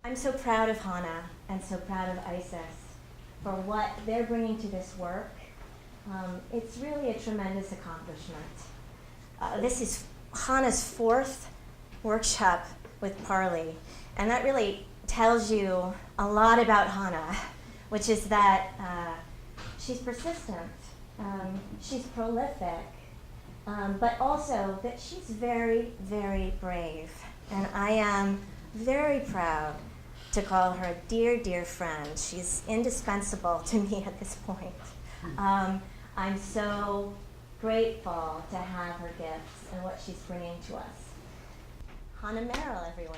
I'm so proud of Hannah and so proud of ISIS for what they're bringing to this work. It's really a tremendous accomplishment. This is Hannah's 4th workshop with Parley, and that really tells you a lot about Hannah, which is that she's persistent, she's prolific, but also that she's very, very brave. And I am very proud to call her a dear, dear friend. She's indispensable to me at this point. I'm so grateful to have her gifts and what she's bringing to us. Hannah Merrill, everyone.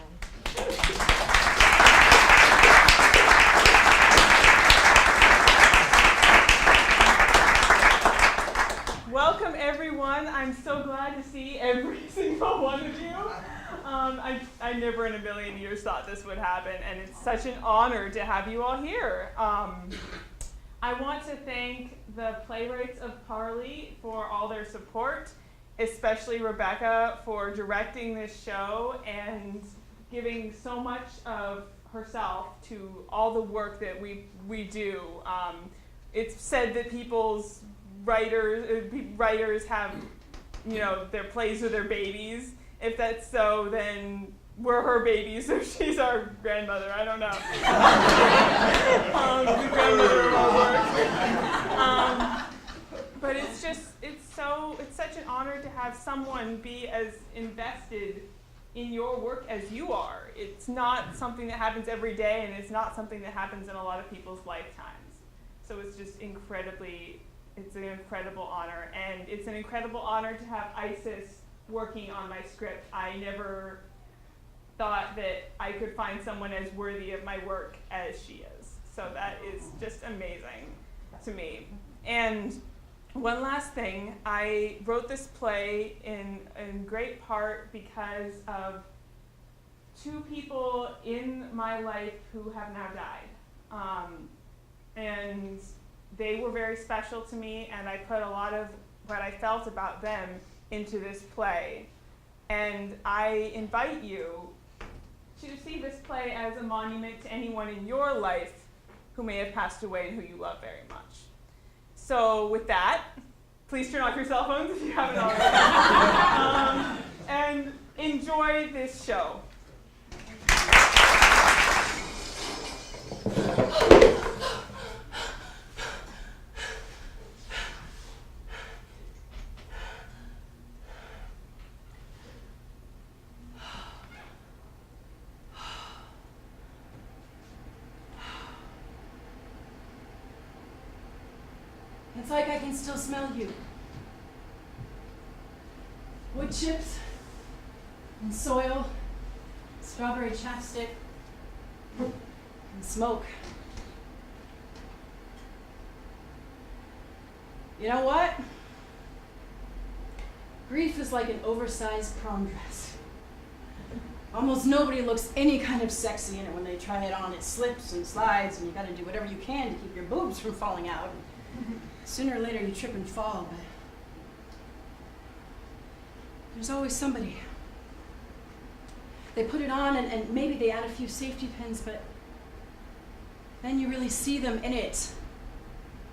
Welcome, everyone. I'm so glad to see every single one of you. I never in a million years thought this would happen, and it's such an honor to have you all here. I want to thank the playwrights of Parley for all their support, especially Rebecca for directing this show and giving so much of herself to all the work that we do. It's said that people's writers have, their plays are their babies. If that's so, then we're her babies, so she's our grandmother. I don't know. The grandmother of our work. But it's such an honor to have someone be as invested in your work as you are. It's not something that happens every day, and it's not something that happens in a lot of people's lifetimes. So it's just it's an incredible honor. And it's an incredible honor to have ISIS working on my script. I never thought that I could find someone as worthy of my work as she is. So that is just amazing to me. And one last thing, I wrote this play in great part because of 2 people in my life who have now died. And they were very special to me, and I put a lot of what I felt about them into this play. And I invite you to see this play as a monument to anyone in your life who may have passed away and who you love very much. So with that, please turn off your cell phones if you haven't already. And enjoy this show. It's like I can still smell you. Wood chips and soil, strawberry chapstick, and smoke. You know what? Grief is like an oversized prom dress. Almost nobody looks any kind of sexy in it when they try it on. It slips and slides, and you gotta do whatever you can to keep your boobs from falling out. Sooner or later you trip and fall, but there's always somebody. They put it on and maybe they add a few safety pins, but then you really see them in it.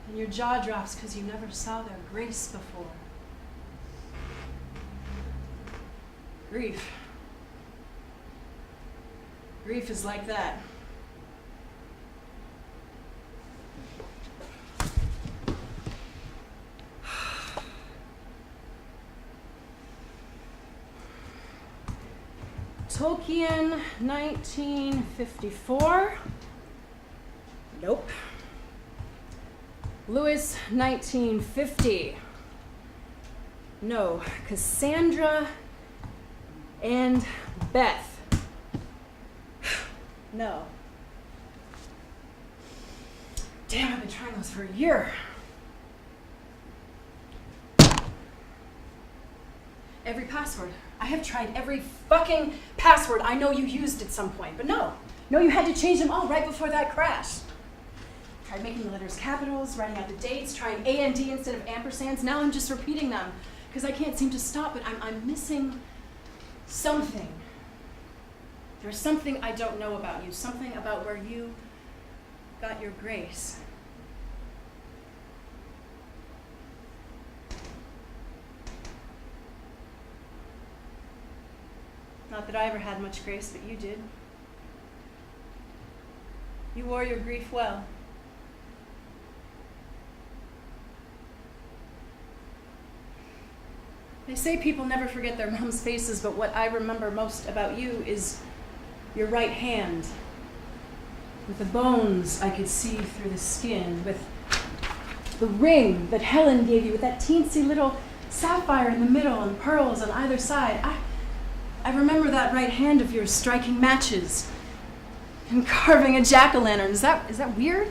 And your jaw drops because you never saw their grace before. Grief. Grief is like that. Tolkien, 1954. Nope. Lewis, 1950. No. Cassandra and Beth. No. Damn, I've been trying those for a year. Every password. I have tried every fucking password I know you used at some point, but no, you had to change them all right before that crash. Tried making the letters capitals, writing out the dates, trying A and D instead of ampersands. Now I'm just repeating them because I can't seem to stop it. I'm missing something. There's something I don't know about you, something about where you got your grace. Not that I ever had much grace, but you did. You wore your grief well. They say people never forget their mom's faces, but what I remember most about you is your right hand. With the bones I could see through the skin, with the ring that Helen gave you, with that teensy little sapphire in the middle and pearls on either side. I remember that right hand of yours striking matches and carving a jack-o'-lantern. Is that weird?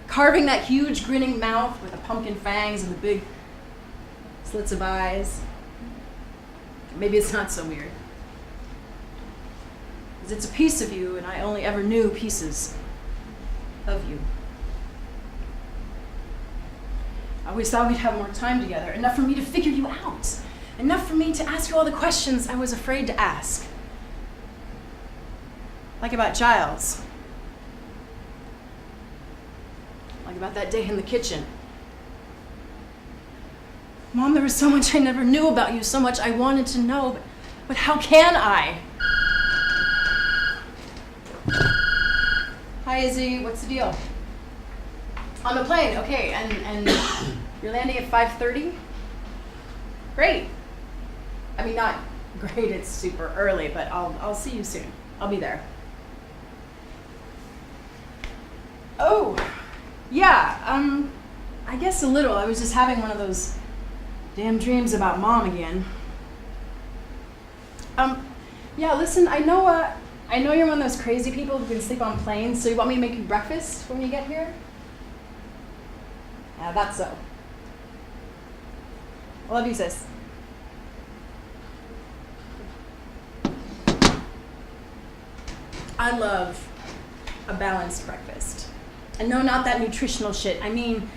Carving that huge grinning mouth with the pumpkin fangs and the big slits of eyes. Maybe it's not so weird. Because it's a piece of you, and I only ever knew pieces of you. I always thought we'd have more time together, enough for me to figure you out, enough for me to ask you all the questions I was afraid to ask. Like about Giles. Like about that day in the kitchen. Mom, there was so much I never knew about you, so much I wanted to know, but how can I? Hi, Izzy, what's the deal? On the plane, okay, and you're landing at 5:30? Great. I mean, not great, it's super early, but I'll see you soon. I'll be there. Oh, yeah, I guess a little. I was just having one of those damn dreams about Mom again. Yeah, listen, I know you're one of those crazy people who can sleep on planes, so you want me to make you breakfast when you get here? Yeah, that's so. I love you, sis. I love a balanced breakfast. And no, not that nutritional shit. I mean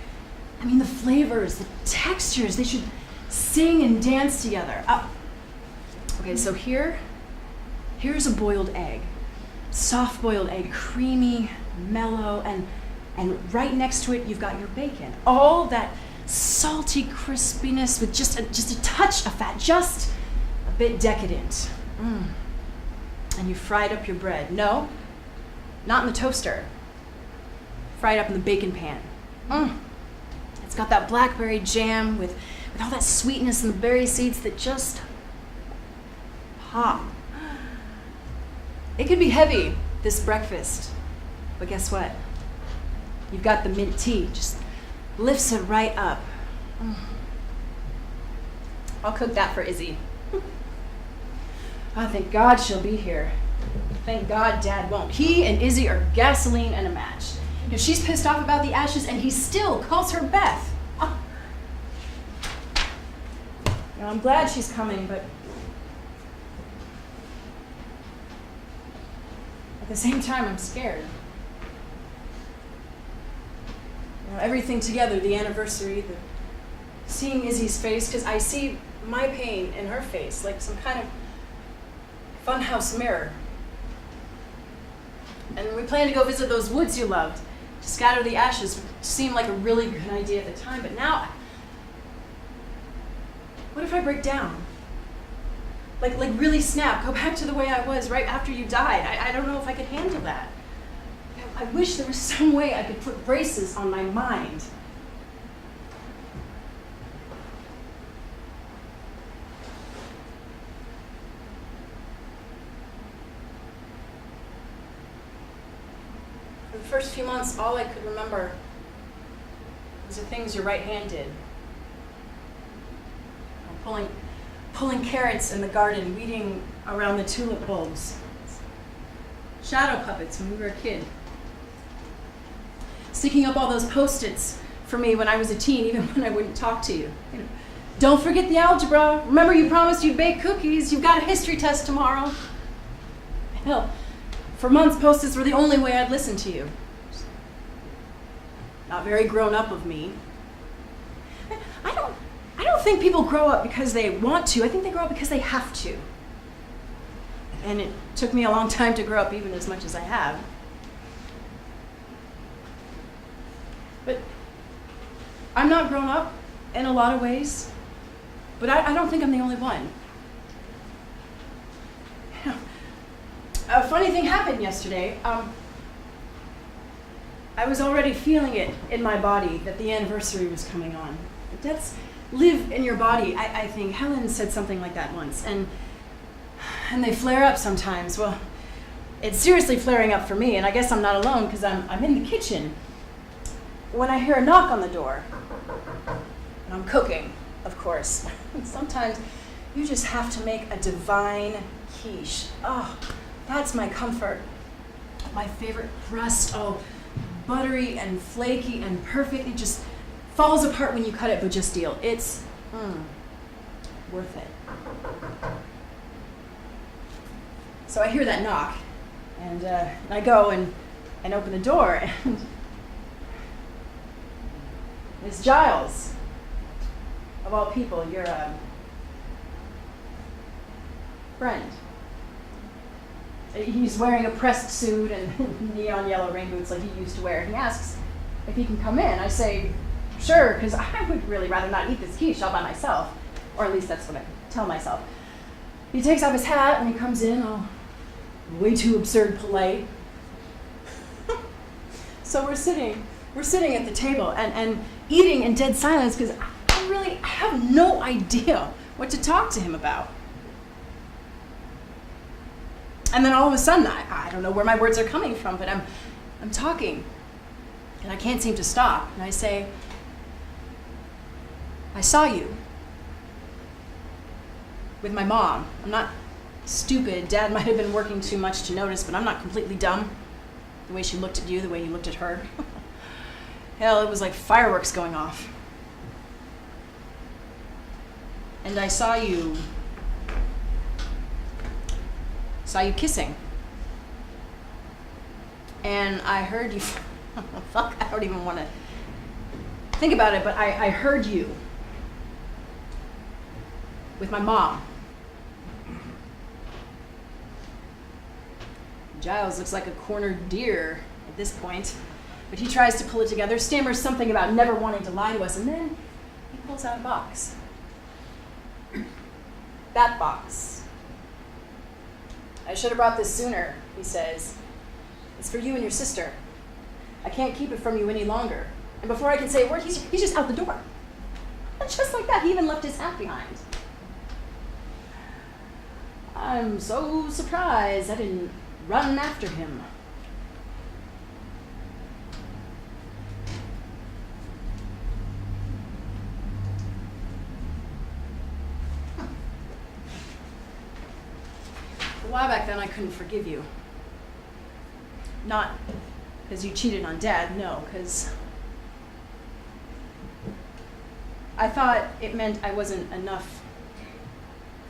the flavors, the textures, they should sing and dance together. Okay, so here's a boiled egg. Soft boiled egg, creamy, mellow, and right next to it you've got your bacon. All that salty crispiness with just a touch of fat, just a bit decadent. And you fried up your bread. No, not in the toaster. Fried up in the bacon pan. It's got that blackberry jam with all that sweetness and the berry seeds that just pop. It could be heavy, this breakfast, but guess what? You've got the mint tea, just lifts it right up. I'll cook that for Izzy. Oh, thank God she'll be here. Thank God Dad won't. He and Izzy are gasoline and a match. You know, she's pissed off about the ashes and he still calls her Beth. Oh. You know, I'm glad she's coming, but at the same time, I'm scared. You know, everything together, the anniversary, seeing Izzy's face, because I see my pain in her face, like some kind of funhouse mirror. And we planned to go visit those woods you loved, to scatter the ashes, which seemed like a really good idea at the time, but now, what if I break down? Like really snap, go back to the way I was right after you died. I don't know if I could handle that. I wish there was some way I could put braces on my mind. For the first few months, all I could remember was the things your right hand did. Pulling carrots in the garden, weeding around the tulip bulbs. Shadow puppets when we were a kid. Sticking up all those Post-its for me when I was a teen, even when I wouldn't talk to you. You know, don't forget the algebra. Remember you promised you'd bake cookies. You've got a history test tomorrow. Hell, for months Post-its were the only way I'd listen to you. Not very grown up of me. I don't think people grow up because they want to. I think they grow up because they have to. And it took me a long time to grow up even as much as I have. But I'm not grown up in a lot of ways, but I don't think I'm the only one. A funny thing happened yesterday. I was already feeling it in my body that the anniversary was coming on. Deaths live in your body, I think. Helen said something like that once. And they flare up sometimes. Well, it's seriously flaring up for me, and I guess I'm not alone because I'm in the kitchen when I hear a knock on the door. And I'm cooking, of course. And sometimes you just have to make a divine quiche. Oh, that's my comfort. My favorite crust, all buttery and flaky and perfect. It just falls apart when you cut it, but just deal. It's worth it. So I hear that knock, and I go and open the door, and it's Giles. Of all people, you're a friend. He's wearing a pressed suit and neon yellow rain boots like he used to wear. He asks if he can come in. I say, sure, because I would really rather not eat this quiche all by myself. Or at least that's what I tell myself. He takes off his hat and he comes in, all way too absurd polite. So we're sitting at the table and eating in dead silence because I have no idea what to talk to him about. And then all of a sudden, I don't know where my words are coming from, but I'm talking, and I can't seem to stop. And I say, I saw you with my mom. I'm not stupid. Dad might have been working too much to notice, but I'm not completely dumb. The way she looked at you, the way you looked at her. Hell, it was like fireworks going off. And I saw you kissing. And I heard you, fuck, I don't even want to think about it, but I heard you with my mom. Giles looks like a cornered deer at this point, but he tries to pull it together, stammers something about never wanting to lie to us, and then he pulls out a box. That box. I should have brought this sooner, he says. It's for you and your sister. I can't keep it from you any longer. And before I can say a word, he's just out the door. And just like that, he even left his hat behind. I'm so surprised I didn't run after him. A while back then, I couldn't forgive you. Not because you cheated on Dad, no, because I thought it meant I wasn't enough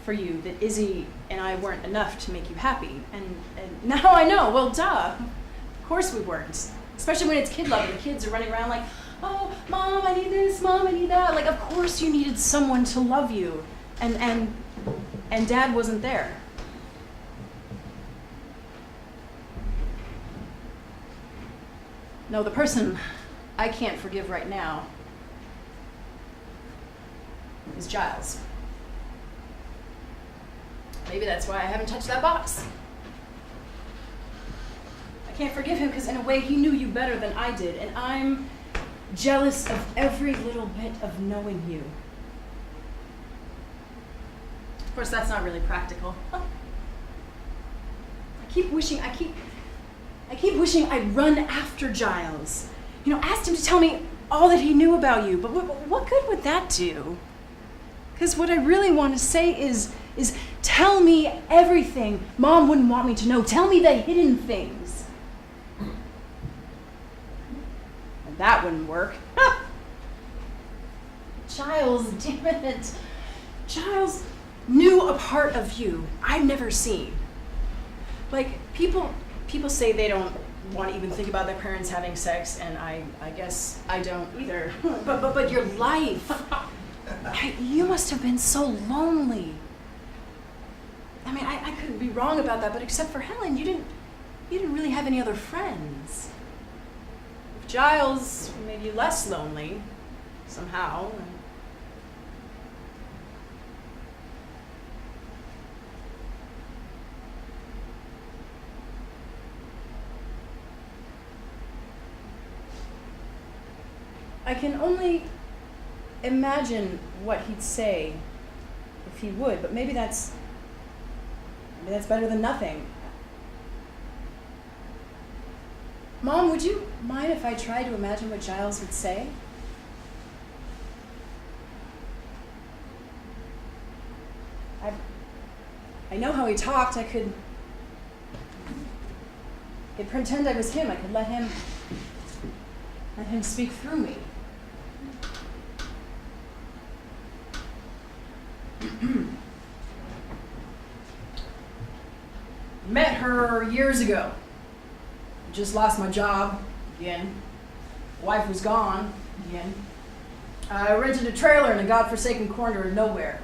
for you, that Izzy and I weren't enough to make you happy. And now I know, well, duh. Of course we weren't. Especially when it's kid love and the kids are running around like, oh, Mom, I need this, Mom, I need that. Like, of course you needed someone to love you. And Dad wasn't there. No, the person I can't forgive right now is Giles. Maybe that's why I haven't touched that box. I can't forgive him because in a way he knew you better than I did, and I'm jealous of every little bit of knowing you. Of course, that's not really practical. I keep wishing I'd run after Giles. You know, asked him to tell me all that he knew about you, but what good would that do? Because what I really want to say is tell me everything Mom wouldn't want me to know. Tell me the hidden things. And that wouldn't work. Giles, damn it. Giles knew a part of you I've never seen. Like, people say they don't want to even think about their parents having sex, and I guess I don't either. But your life, you must have been so lonely. I mean, I couldn't be wrong about that, but except for Helen, you didn't really have any other friends. If Giles made you less lonely, somehow. I can only imagine what he'd say if he would, but maybe that's better than nothing. Mom, would you mind if I tried to imagine what Giles would say? I know how he talked. I could pretend I was him. I could let him speak through me. Met her years ago. Just lost my job again. Wife was gone again. I rented a trailer in a godforsaken corner of nowhere.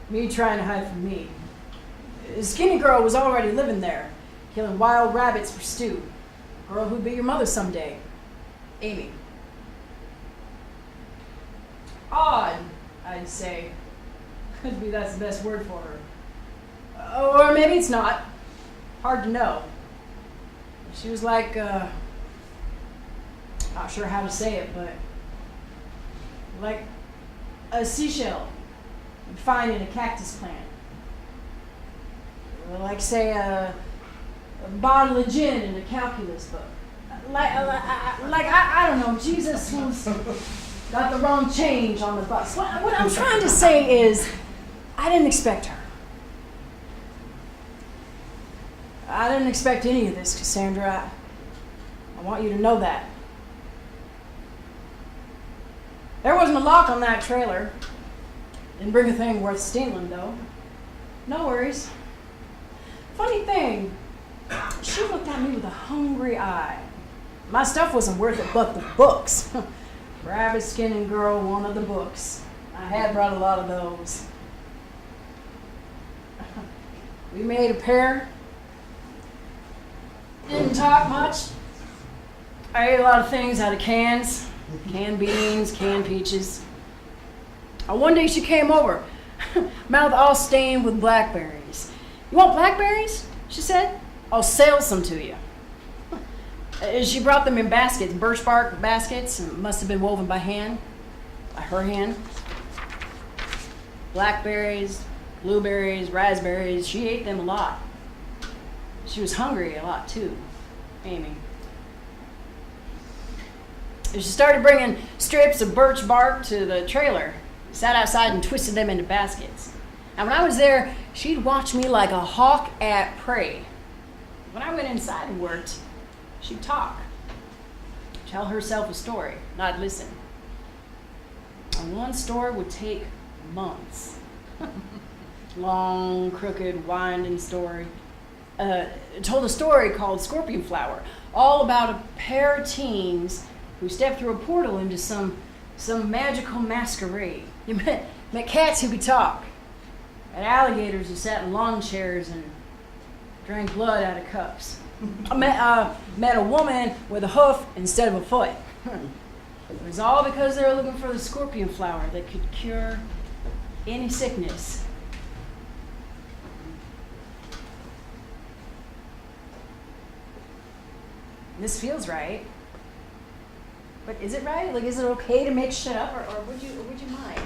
Me trying to hide from me. A skinny girl was already living there, killing wild rabbits for stew. Girl who'd be your mother someday. Amy. Odd, I'd say. Could be that's the best word for her. Or maybe it's not. Hard to know. She was like, not sure how to say it, but like a seashell you'd find in a cactus plant. Or like, say, a bottle of gin in a calculus book. I don't know, Jesus was got the wrong change on the bus. What I'm trying to say is, I didn't expect her. I didn't expect any of this, Cassandra. I want you to know that. There wasn't a lock on that trailer. Didn't bring a thing worth stealing, though. No worries. Funny thing, she looked at me with a hungry eye. My stuff wasn't worth it, but the books. Rabbit skinning girl wanted the books. I had brought a lot of those. We made a pair. Didn't talk much. I ate a lot of things out of cans. Canned beans, canned peaches. One day she came over, mouth all stained with blackberries. You want blackberries? She said. I'll sell some to you. She brought them in baskets, birch bark baskets, and must have been woven by hand, by her hand. Blackberries, blueberries, raspberries, she ate them a lot. She was hungry a lot too, Amy. She started bringing strips of birch bark to the trailer, sat outside and twisted them into baskets. And when I was there, she'd watch me like a hawk at prey. When I went inside and worked, she'd talk, tell herself a story, and I'd listen. And one story would take months. Long, crooked, winding story. Told a story called Scorpion Flower, all about a pair of teens who stepped through a portal into some magical masquerade. You met cats who could talk, and alligators who sat in lawn chairs and drank blood out of cups. I met a woman with a hoof instead of a foot. It was all because they were looking for the scorpion flower that could cure any sickness. This feels right. But is it right? Like, is it okay to make shit up, or would you mind?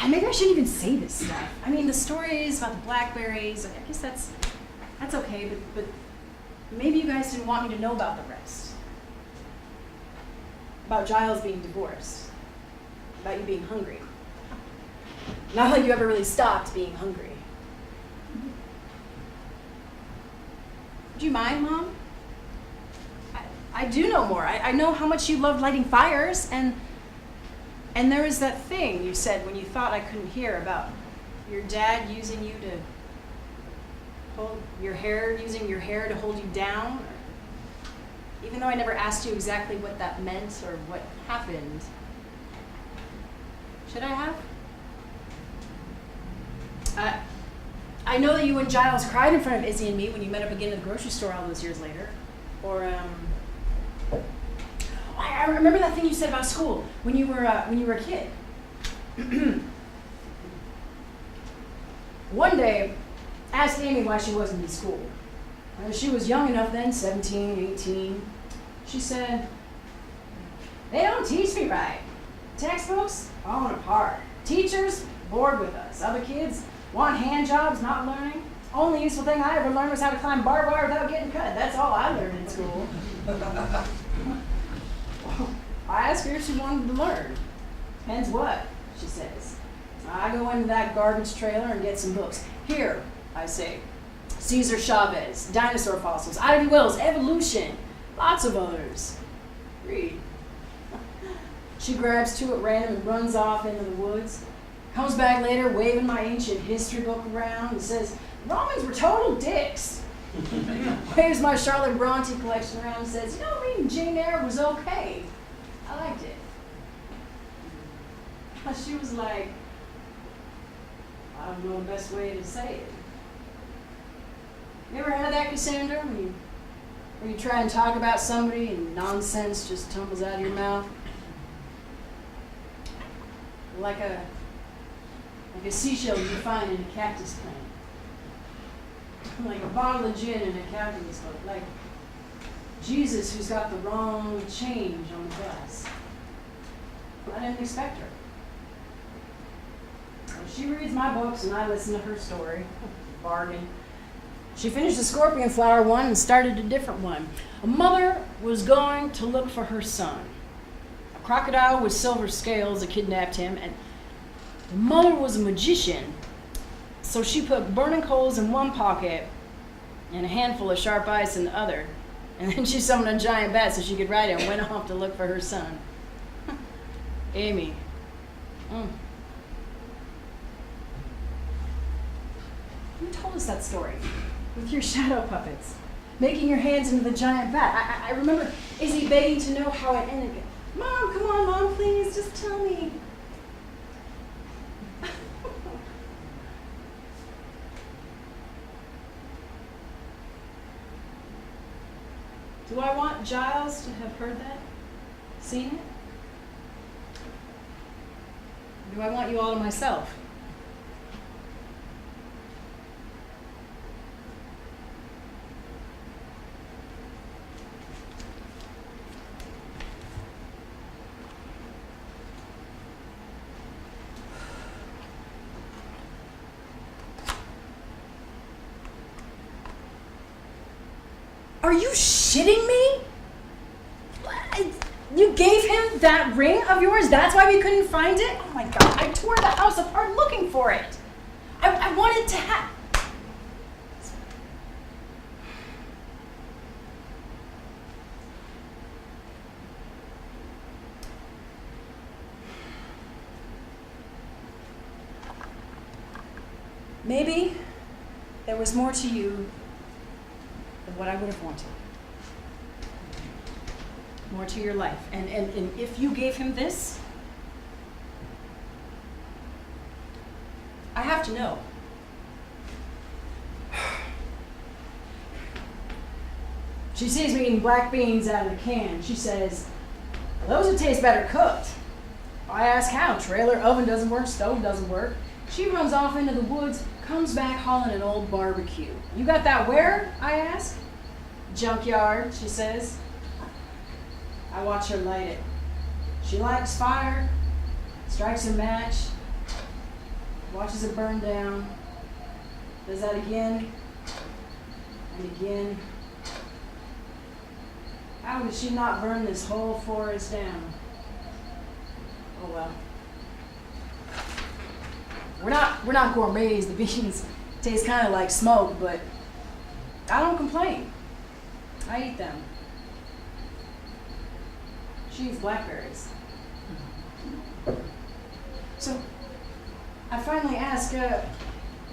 Maybe I shouldn't even say this stuff. I mean, the stories about the blackberries, I guess that's okay, but maybe you guys didn't want me to know about the rest. About Giles being divorced. About you being hungry. Not like you ever really stopped being hungry. Do you mind, Mom? I do know more. I know how much you loved lighting fires, and there was that thing you said when you thought I couldn't hear about your dad using you to hold your hair, using your hair to hold you down. Even though I never asked you exactly what that meant or what happened. Should I have? I know that you and Giles cried in front of Izzy and me when you met up again at the grocery store all those years later. Or, I remember that thing you said about school when you were a kid. One day, I asked Amy why she wasn't in school. She was young enough then, 17, 18. She said, "They don't teach me right. Textbooks, falling apart. Teachers, bored with us. Other kids want hand jobs, not learning. Only useful thing I ever learned was how to climb barbed wire without getting cut. That's all I learned in school." I asked her if she wanted to learn. "Depends what," she says. I go into that garbage trailer and get some books. "Here," I say, "Cesar Chavez, dinosaur fossils, Ivy Wells, evolution, lots of others. Read." She grabs two at random and runs off into the woods. Comes back later waving my ancient history book around and says, "Romans were total dicks." Waves my Charlotte Bronte collection around and says, "Reading Jane Eyre was okay. I liked it." She was like, I don't know the best way to say it. You ever had that, Cassandra, when you try and talk about somebody and nonsense just tumbles out of your mouth? Like a seashell you find in a cactus plant. Like a bottle of gin in a calculus book. Like Jesus who's got the wrong change on the bus. I didn't expect her. She reads my books and I listen to her story. Bargain. She finished the scorpion flower one and started a different one. A mother was going to look for her son. A crocodile with silver scales had kidnapped him, and the mother was a magician. So she put burning coals in one pocket and a handful of sharp ice in the other. And then she summoned a giant bat so she could ride it and went off to look for her son. Amy. You told us that story with your shadow puppets, making your hands into the giant bat. I remember Izzy begging to know how it ended. "Mom, come on, Mom, please, just tell me." Do I want Giles to have heard that? Seen it? Do I want you all to myself? Are you shitting me? You gave him that ring of yours? That's why we couldn't find it? Oh my God, I tore the house apart looking for it. I wanted to have... Maybe there was more to you than what I would have wanted. More to your life. And if you gave him this, I have to know. She sees me eating black beans out of the can. She says, "Those would taste better cooked." I ask how. Trailer, oven doesn't work, stove doesn't work. She runs off into the woods, comes back hauling an old barbecue. "You got that where?" I ask. "Junkyard," she says. I watch her light it. She lights fire, strikes a match, watches it burn down, does that again and again. How did she not burn this whole forest down? Oh well. We're not gourmets. The beans taste kind of like smoke, but I don't complain. I eat them. She eats blackberries. So I finally ask,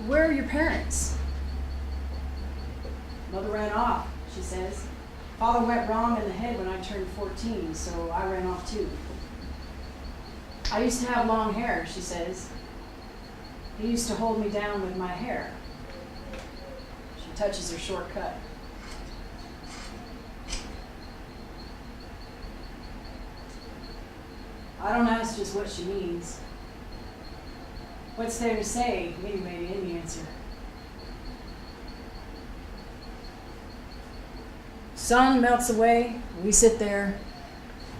where are your parents? Mother ran off, she says. Father went wrong in the head when I turned 14, so I ran off too. I used to have long hair, she says. He used to hold me down with my hair. touches her shortcut. I don't ask just what she needs. What's there to say anyway in the answer? Sun melts away, we sit there.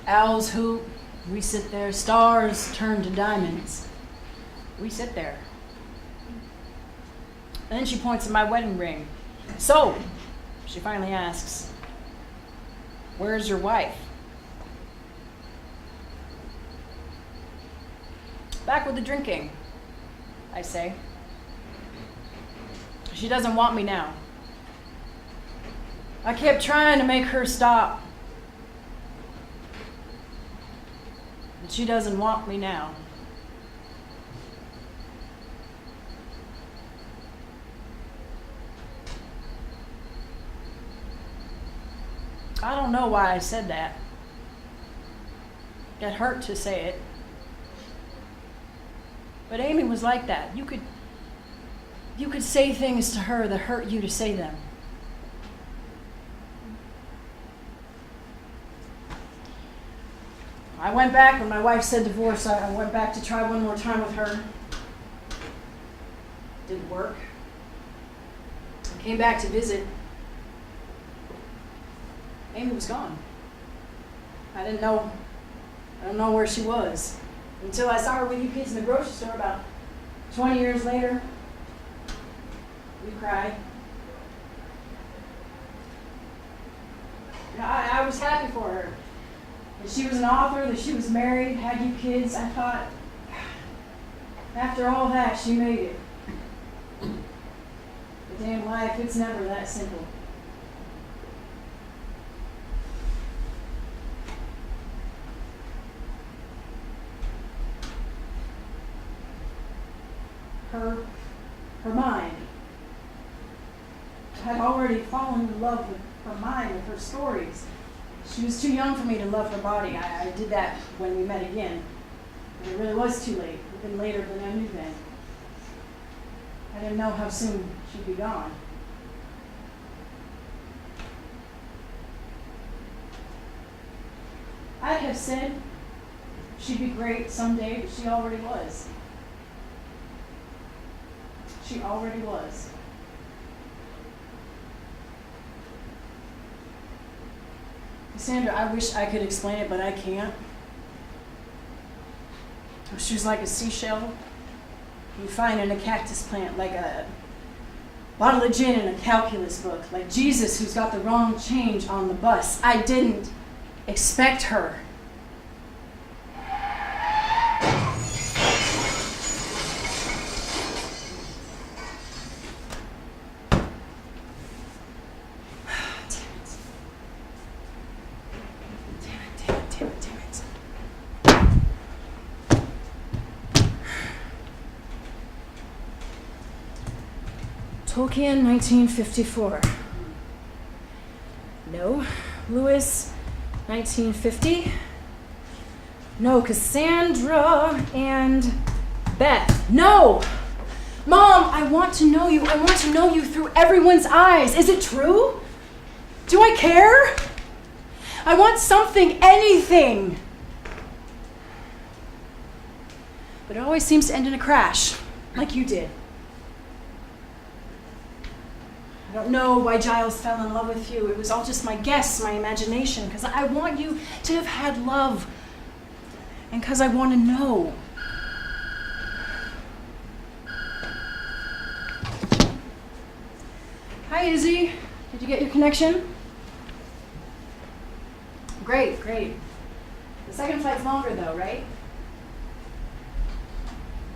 Owls hoot, we sit there. Stars turn to diamonds, we sit there. Then she points at my wedding ring. So, she finally asks, where's your wife? Back with the drinking, I say. She doesn't want me now. I kept trying to make her stop. But she doesn't want me now. I don't know why I said that. It hurt to say it. But Amy was like that. You could say things to her that hurt you to say them. I went back when my wife said divorce. I went back to try one more time with her. Didn't work. I came back to visit. Amy was gone. I don't know where she was. Until I saw her with you kids in the grocery store about 20 years later. We cried. I was happy for her. That she was an author, that she was married, had you kids. I thought, after all that, she made it. But damn life, it's never that simple. Her mind. I had already fallen in love with her mind, with her stories. She was too young for me to love her body. I did that when we met again. And it really was too late, even later than I knew then. I didn't know how soon she'd be gone. I'd have said she'd be great someday, but she already was. She already was. Cassandra, I wish I could explain it, but I can't. She was like a seashell you find in a cactus plant, like a bottle of gin in a calculus book, like Jesus who's got the wrong change on the bus. I didn't expect her. Tolkien, 1954. No. Lewis, 1950. No. Cassandra and Beth. No! Mom, I want to know you. I want to know you through everyone's eyes. Is it true? Do I care? I want something, anything. But it always seems to end in a crash, like you did. I don't know why Giles fell in love with you. It was all just my guess, my imagination, because I want you to have had love, and because I want to know. Hi, Izzy. Did you get your connection? Great, great. The second flight's longer, though, right?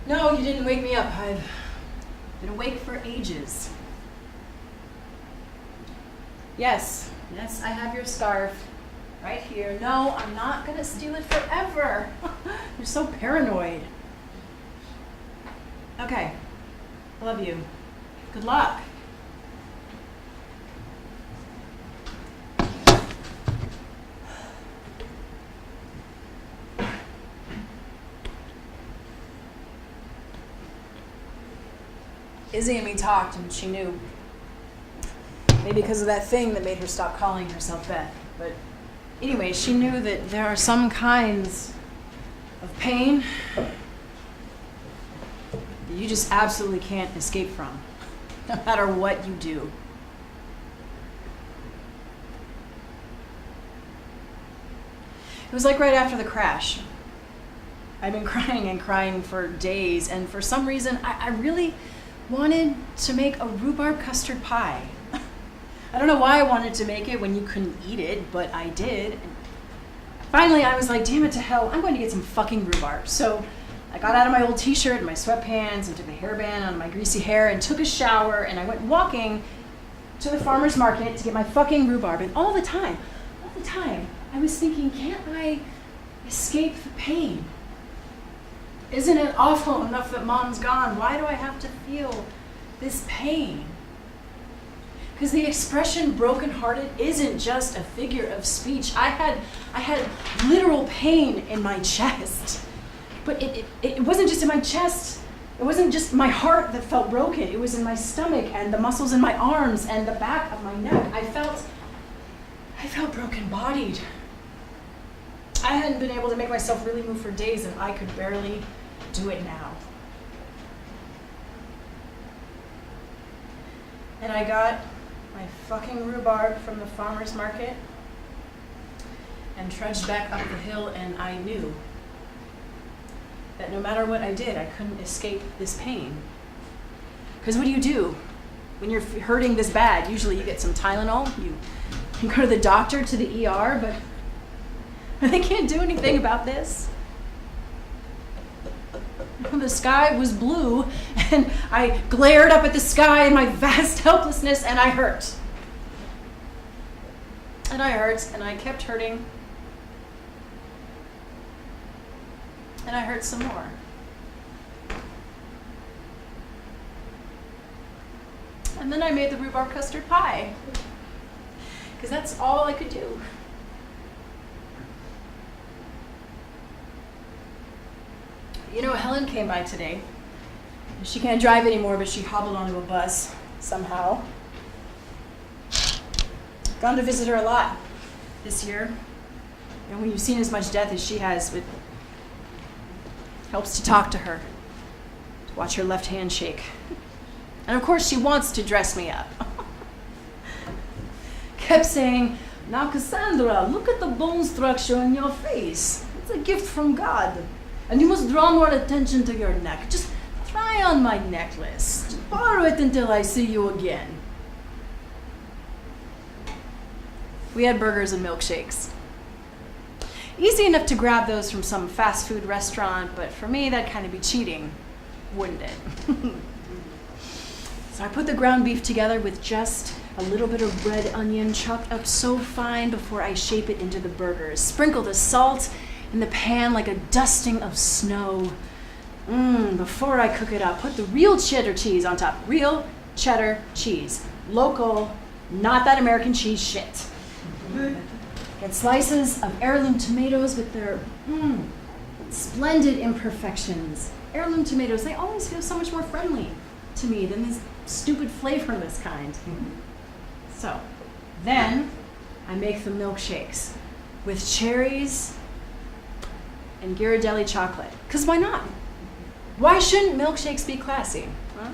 No, you didn't wake me up. I've been awake for ages. Yes, I have your scarf right here. No, I'm not gonna steal it forever. You're so paranoid. Okay, I love you. Good luck. Izzy and me talked, and she knew. Maybe because of that thing that made her stop calling herself Beth. But anyway, she knew that there are some kinds of pain that you just absolutely can't escape from, no matter what you do. It was like right after the crash. I'd been crying and crying for days, and for some reason, I really wanted to make a rhubarb custard pie. I don't know why I wanted to make it when you couldn't eat it, but I did. And finally, I was like, damn it to hell, I'm going to get some fucking rhubarb. So I got out of my old t-shirt and my sweatpants and took the hairband on my greasy hair and took a shower, and I went walking to the farmer's market to get my fucking rhubarb. And all the time, I was thinking, can't I escape the pain? Isn't it awful enough that Mom's gone? Why do I have to feel this pain? Because the expression brokenhearted isn't just a figure of speech. I had literal pain in my chest. But it wasn't just in my chest. It wasn't just my heart that felt broken. It was in my stomach and the muscles in my arms and the back of my neck. I felt broken-bodied. I hadn't been able to make myself really move for days, and I could barely do it now. And I got my fucking rhubarb from the farmer's market and trudged back up the hill, and I knew that no matter what I did, I couldn't escape this pain. Because what do? When you're hurting this bad, usually you get some Tylenol, you go to the doctor, to the ER, but they can't do anything about this. The sky was blue, and I glared up at the sky in my vast helplessness, and I hurt. And I hurt, and I kept hurting. And I hurt some more. And then I made the rhubarb custard pie, because that's all I could do. You know, Helen came by today. She can't drive anymore, but she hobbled onto a bus somehow. Gone to visit her a lot this year. And when you've seen as much death as she has, it helps to talk to her, to watch her left hand shake. And of course, she wants to dress me up. Kept saying, "Now, Cassandra, look at the bone structure in your face. It's a gift from God. And you must draw more attention to your neck. Just try on my necklace. Just borrow it until I see you again." We had burgers and milkshakes. Easy enough to grab those from some fast food restaurant, but for me, that'd kind of be cheating, wouldn't it? So I put the ground beef together with just a little bit of red onion chopped up so fine before I shape it into the burgers. Sprinkle the salt in the pan like a dusting of snow. Before I cook it up, put the real cheddar cheese on top. Real cheddar cheese. Local, not that American cheese shit. Get slices of heirloom tomatoes with their splendid imperfections. Heirloom tomatoes, they always feel so much more friendly to me than these stupid flavorless kind. So, then I make the milkshakes with cherries and Ghirardelli chocolate. Because why not? Why shouldn't milkshakes be classy? Huh?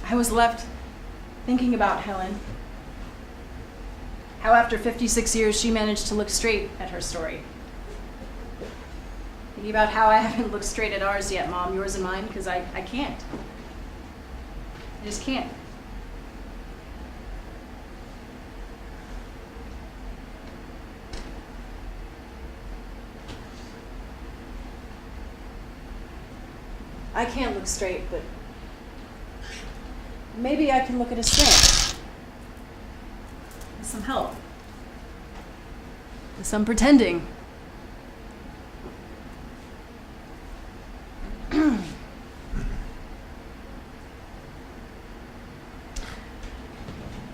I was left thinking about Helen. How after 56 years she managed to look straight at her story. Thinking about how I haven't looked straight at ours yet, Mom, yours and mine, because I can't. I just can't. I can't look straight, but maybe I can look at a slant. With some help. With some pretending.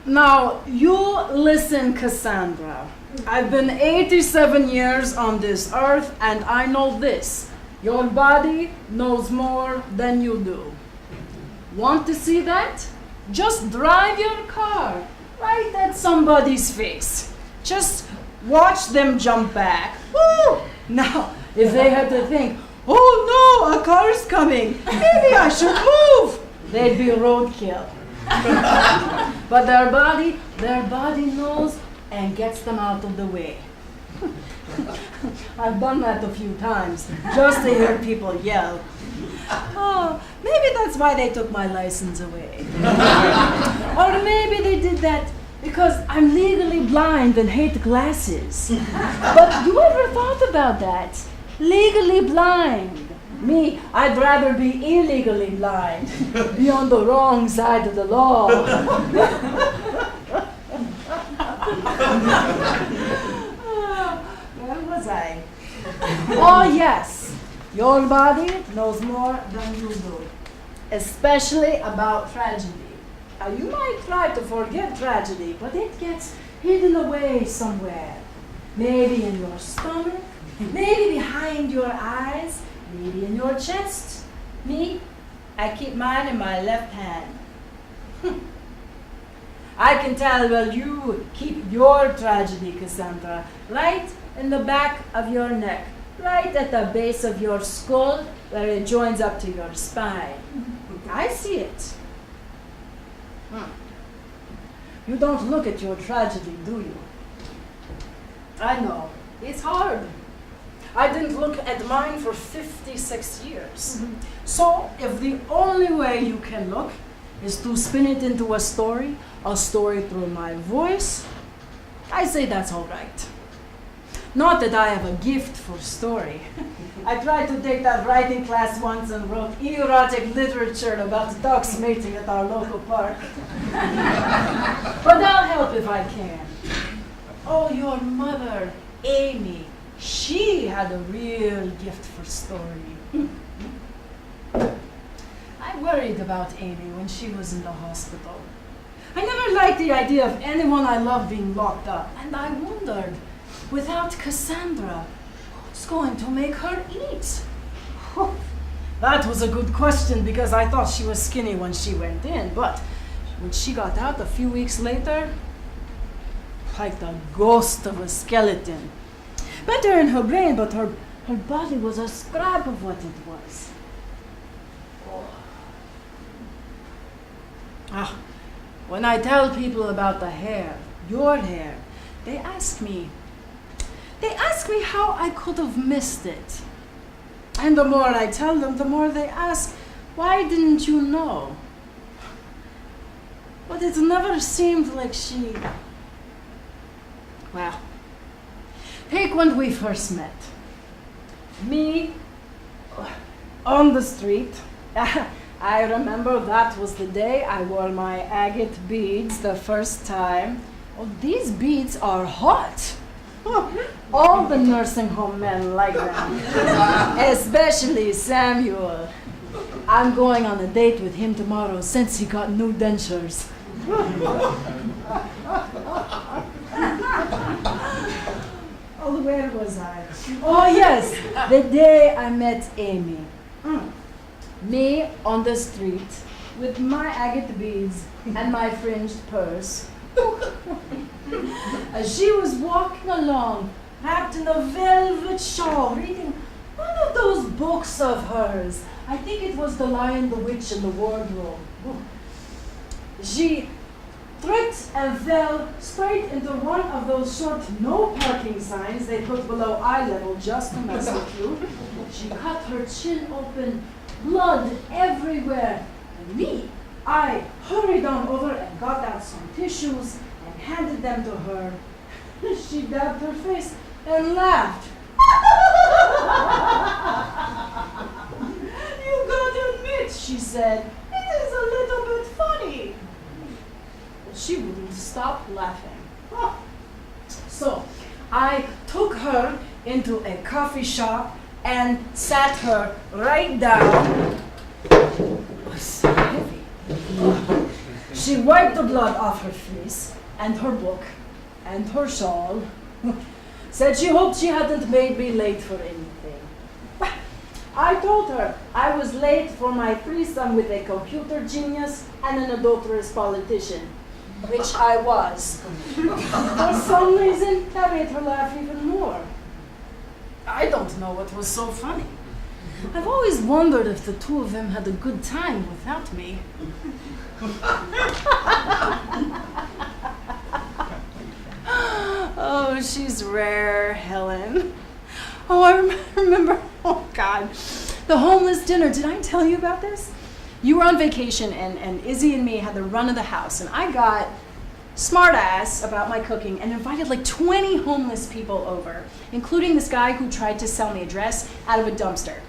Now, you listen, Cassandra. I've been 87 years on this earth, and I know this. Your body knows more than you do. Want to see that? Just drive your car right at somebody's face. Just watch them jump back. Woo! Now, if they had to think, oh no, a car's coming, maybe I should move, they'd be roadkill. But their body knows and gets them out of the way. I've done that a few times, just to hear people yell. Oh, maybe that's why they took my license away. Or maybe they did that because I'm legally blind and hate glasses. But you ever thought about that? Legally blind. Me, I'd rather be illegally blind, be on the wrong side of the law. Where was I? Oh yes, your body knows more than you do, especially about tragedy. You might try to forget tragedy, but it gets hidden away somewhere. Maybe in your stomach, maybe behind your eyes, maybe in your chest. Me, I keep mine in my left hand. I can tell, well, you keep your tragedy, Cassandra, right in the back of your neck, right at the base of your skull, where it joins up to your spine. I see it. You don't look at your tragedy, do you? I know. It's hard. I didn't look at mine for 56 years. So, if the only way you can look is to spin it into a story through my voice, I say that's all right. Not that I have a gift for story. I tried to take that writing class once and wrote erotic literature about ducks mating at our local park. But I'll help if I can. Oh, your mother, Amy, she had a real gift for story. I worried about Amy when she was in the hospital. I never liked the idea of anyone I loved being locked up, and I wondered, without Cassandra, who's going to make her eat? That was a good question because I thought she was skinny when she went in, but when she got out a few weeks later, like the ghost of a skeleton. Better in her brain, but her body was a scrap of what it was. When I tell people about the hair, your hair, they ask me how I could have missed it. And the more I tell them, the more they ask, why didn't you know? But it never seemed like she... Well, take when we first met. Me, on the street. I remember that was the day I wore my agate beads the first time. Oh, these beads are hot. All the nursing home men like them, especially Samuel. I'm going on a date with him tomorrow since he got new dentures. Oh, where was I? Oh, yes, the day I met Amy. Me on the street with my agate beads and my fringed purse. As she was walking along, wrapped in a velvet shawl, reading one of those books of hers. I think it was The Lion, the Witch, and the Wardrobe. She tripped and fell straight into one of those short no parking signs they put below eye level just to mess with you. She cut her chin open, blood everywhere. And me, I hurried on over and got out some tissues and handed them to her. She dabbed her face and laughed. You gotta admit, she said, it is a little bit funny. But she wouldn't stop laughing. So I took her into a coffee shop and sat her right down. It was so heavy. She wiped the blood off her face and her book and her shawl. Said she hoped she hadn't made me late for anything. I told her I was late for my threesome with a computer genius and an adulterous politician, which I was. For some reason, that made her laugh even more. I don't know what was so funny. I've always wondered if the two of them had a good time without me. Oh, she's rare, Helen. Oh, I remember, oh God, the homeless dinner. Did I tell you about this? You were on vacation and Izzy and me had the run of the house, and I got smart ass about my cooking and invited like 20 homeless people over, including this guy who tried to sell me a dress out of a dumpster.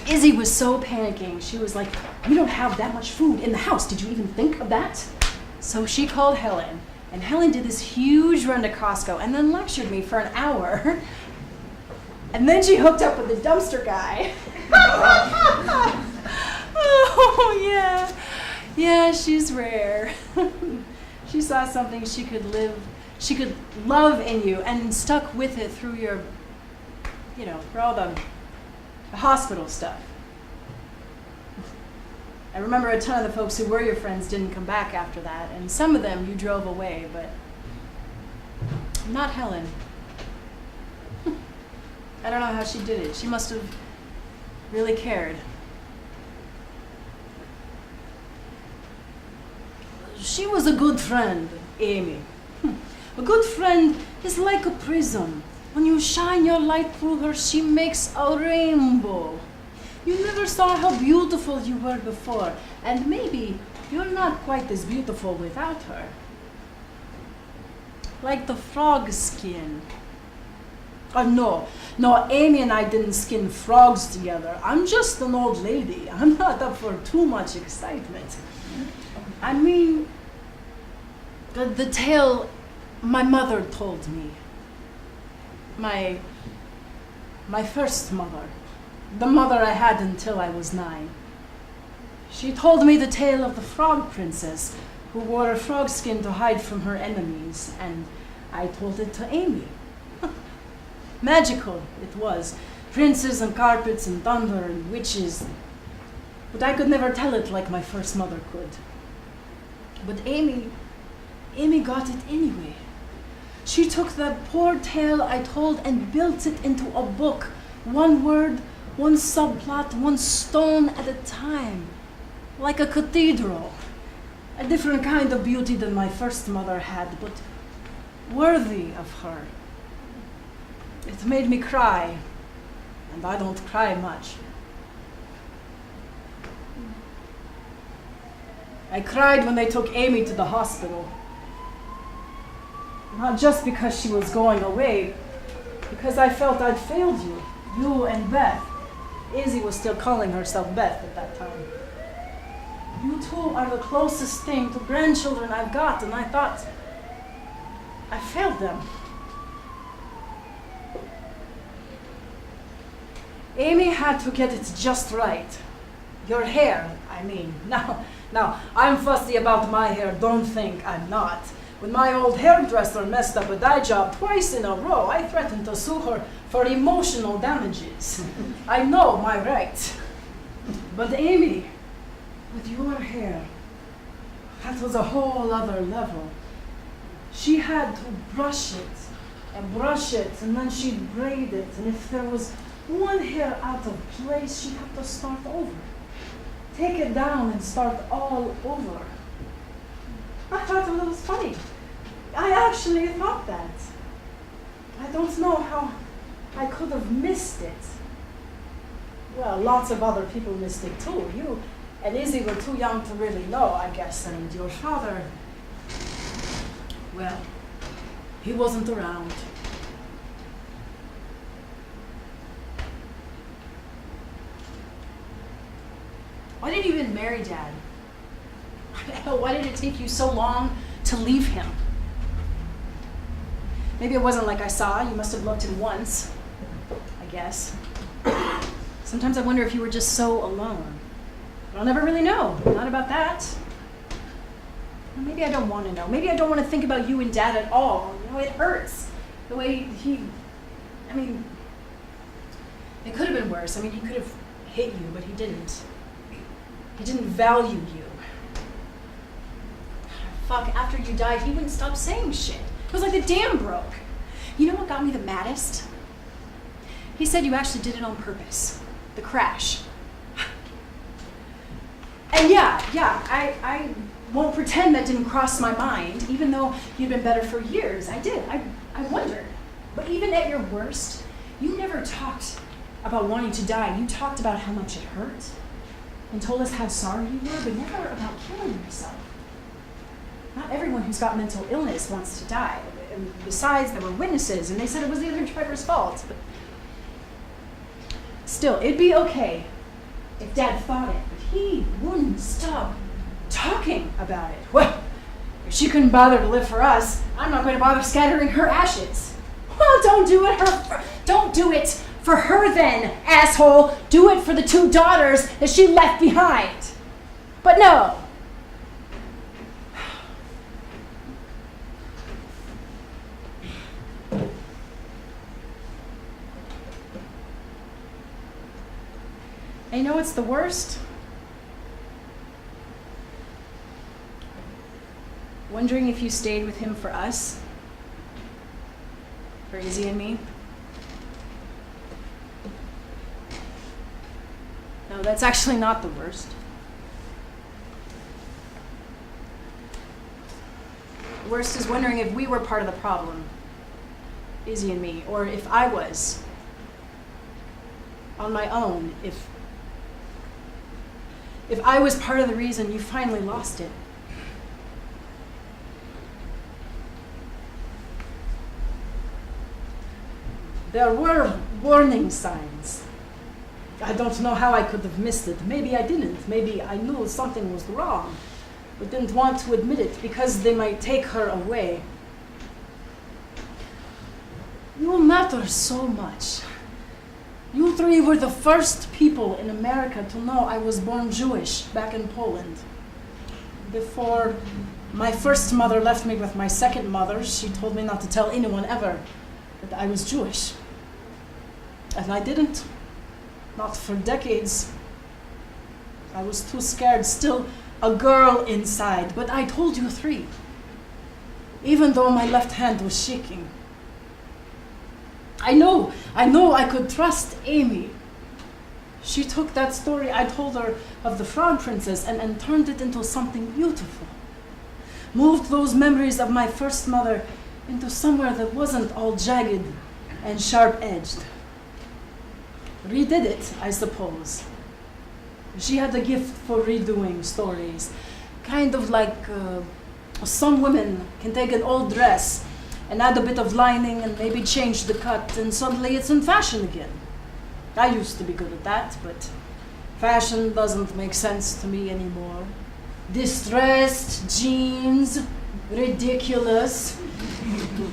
Izzy was so panicking. She was like, "We don't have that much food in the house. Did you even think of that?" So she called Helen, and Helen did this huge run to Costco and then lectured me for an hour. And then she hooked up with the dumpster guy. Oh, yeah. Yeah, she's rare. She saw something she could love in you and stuck with it through your, for all the hospital stuff. I remember a ton of the folks who were your friends didn't come back after that, and some of them you drove away, but not Helen. I don't know how she did it. She must have really cared. She was a good friend, Amy. A good friend is like a prism. When you shine your light through her, she makes a rainbow. You never saw how beautiful you were before, and maybe you're not quite as beautiful without her. Like the frog skin. Oh, no, Amy and I didn't skin frogs together. I'm just an old lady. I'm not up for too much excitement. I mean, the tale my mother told me. My first mother. The mother I had until I was 9. She told me the tale of the frog princess who wore a frog skin to hide from her enemies, and I told it to Amy. Magical it was. Princes and carpets and thunder and witches. But I could never tell it like my first mother could. But Amy got it anyway. She took that poor tale I told and built it into a book. One word, one subplot, one stone at a time. Like a cathedral. A different kind of beauty than my first mother had, but worthy of her. It made me cry, and I don't cry much. I cried when they took Amy to the hospital. Not just because she was going away, because I felt I'd failed you and Beth. Izzy was still calling herself Beth at that time. You two are the closest thing to grandchildren I've got, and I thought I failed them. Amy had to get it just right. Your hair, I mean. Now, I'm fussy about my hair, don't think I'm not. When my old hairdresser messed up a dye job twice in a row, I threatened to sue her for emotional damages. I know my rights. But Amy, with your hair, that was a whole other level. She had to brush it, and then she'd braid it, and if there was one hair out of place, she'd have to start over. Take it down and start all over. I thought it was funny. I actually thought that. I don't know how I could have missed it. Well, lots of other people missed it too. You and Izzy were too young to really know, I guess, and your father, well, he wasn't around. Why did you even marry Dad? Why did it take you so long to leave him? Maybe it wasn't like I saw. You must have loved him once, I guess. Sometimes I wonder if you were just so alone. But I'll never really know. Not about that. Or maybe I don't want to know. Maybe I don't want to think about you and Dad at all. It hurts. The way It could have been worse. I mean, he could have hit you, but he didn't. He didn't value you. Fuck, after you died, he wouldn't stop saying shit. It was like the dam broke. You know what got me the maddest? He said you actually did it on purpose. The crash. And yeah, I won't pretend that didn't cross my mind, even though you'd been better for years. I did. I wondered. But even at your worst, you never talked about wanting to die. You talked about how much it hurt and told us how sorry you were, but never about killing yourself. Not everyone who's got mental illness wants to die. And besides, there were witnesses, and they said it was the other driver's fault. But still, it'd be okay if Dad thought it, but he wouldn't stop talking about it. Well, if she couldn't bother to live for us, I'm not going to bother scattering her ashes. Well, don't do it for her then, asshole. Do it for the 2 daughters that she left behind. But no. And you know what's the worst? Wondering if you stayed with him for us. For Izzy and me. No, that's actually not the worst. The worst is wondering if we were part of the problem. Izzy and me. Or if I was. On my own. If I was part of the reason you finally lost it. There were warning signs. I don't know how I could have missed it. Maybe I didn't. Maybe I knew something was wrong, but didn't want to admit it because they might take her away. You matter so much. You 3 were the first people in America to know I was born Jewish back in Poland. Before my first mother left me with my second mother, she told me not to tell anyone ever that I was Jewish. And I didn't. Not for decades. I was too scared, still a girl inside. But I told you 3. Even though my left hand was shaking. I know I could trust Amy. She took that story I told her of the Frauen Princess and turned it into something beautiful. Moved those memories of my first mother into somewhere that wasn't all jagged and sharp-edged. Redid it, I suppose. She had a gift for redoing stories. Kind of like some women can take an old dress and add a bit of lining and maybe change the cut, and suddenly it's in fashion again. I used to be good at that, but fashion doesn't make sense to me anymore. Distressed jeans, ridiculous.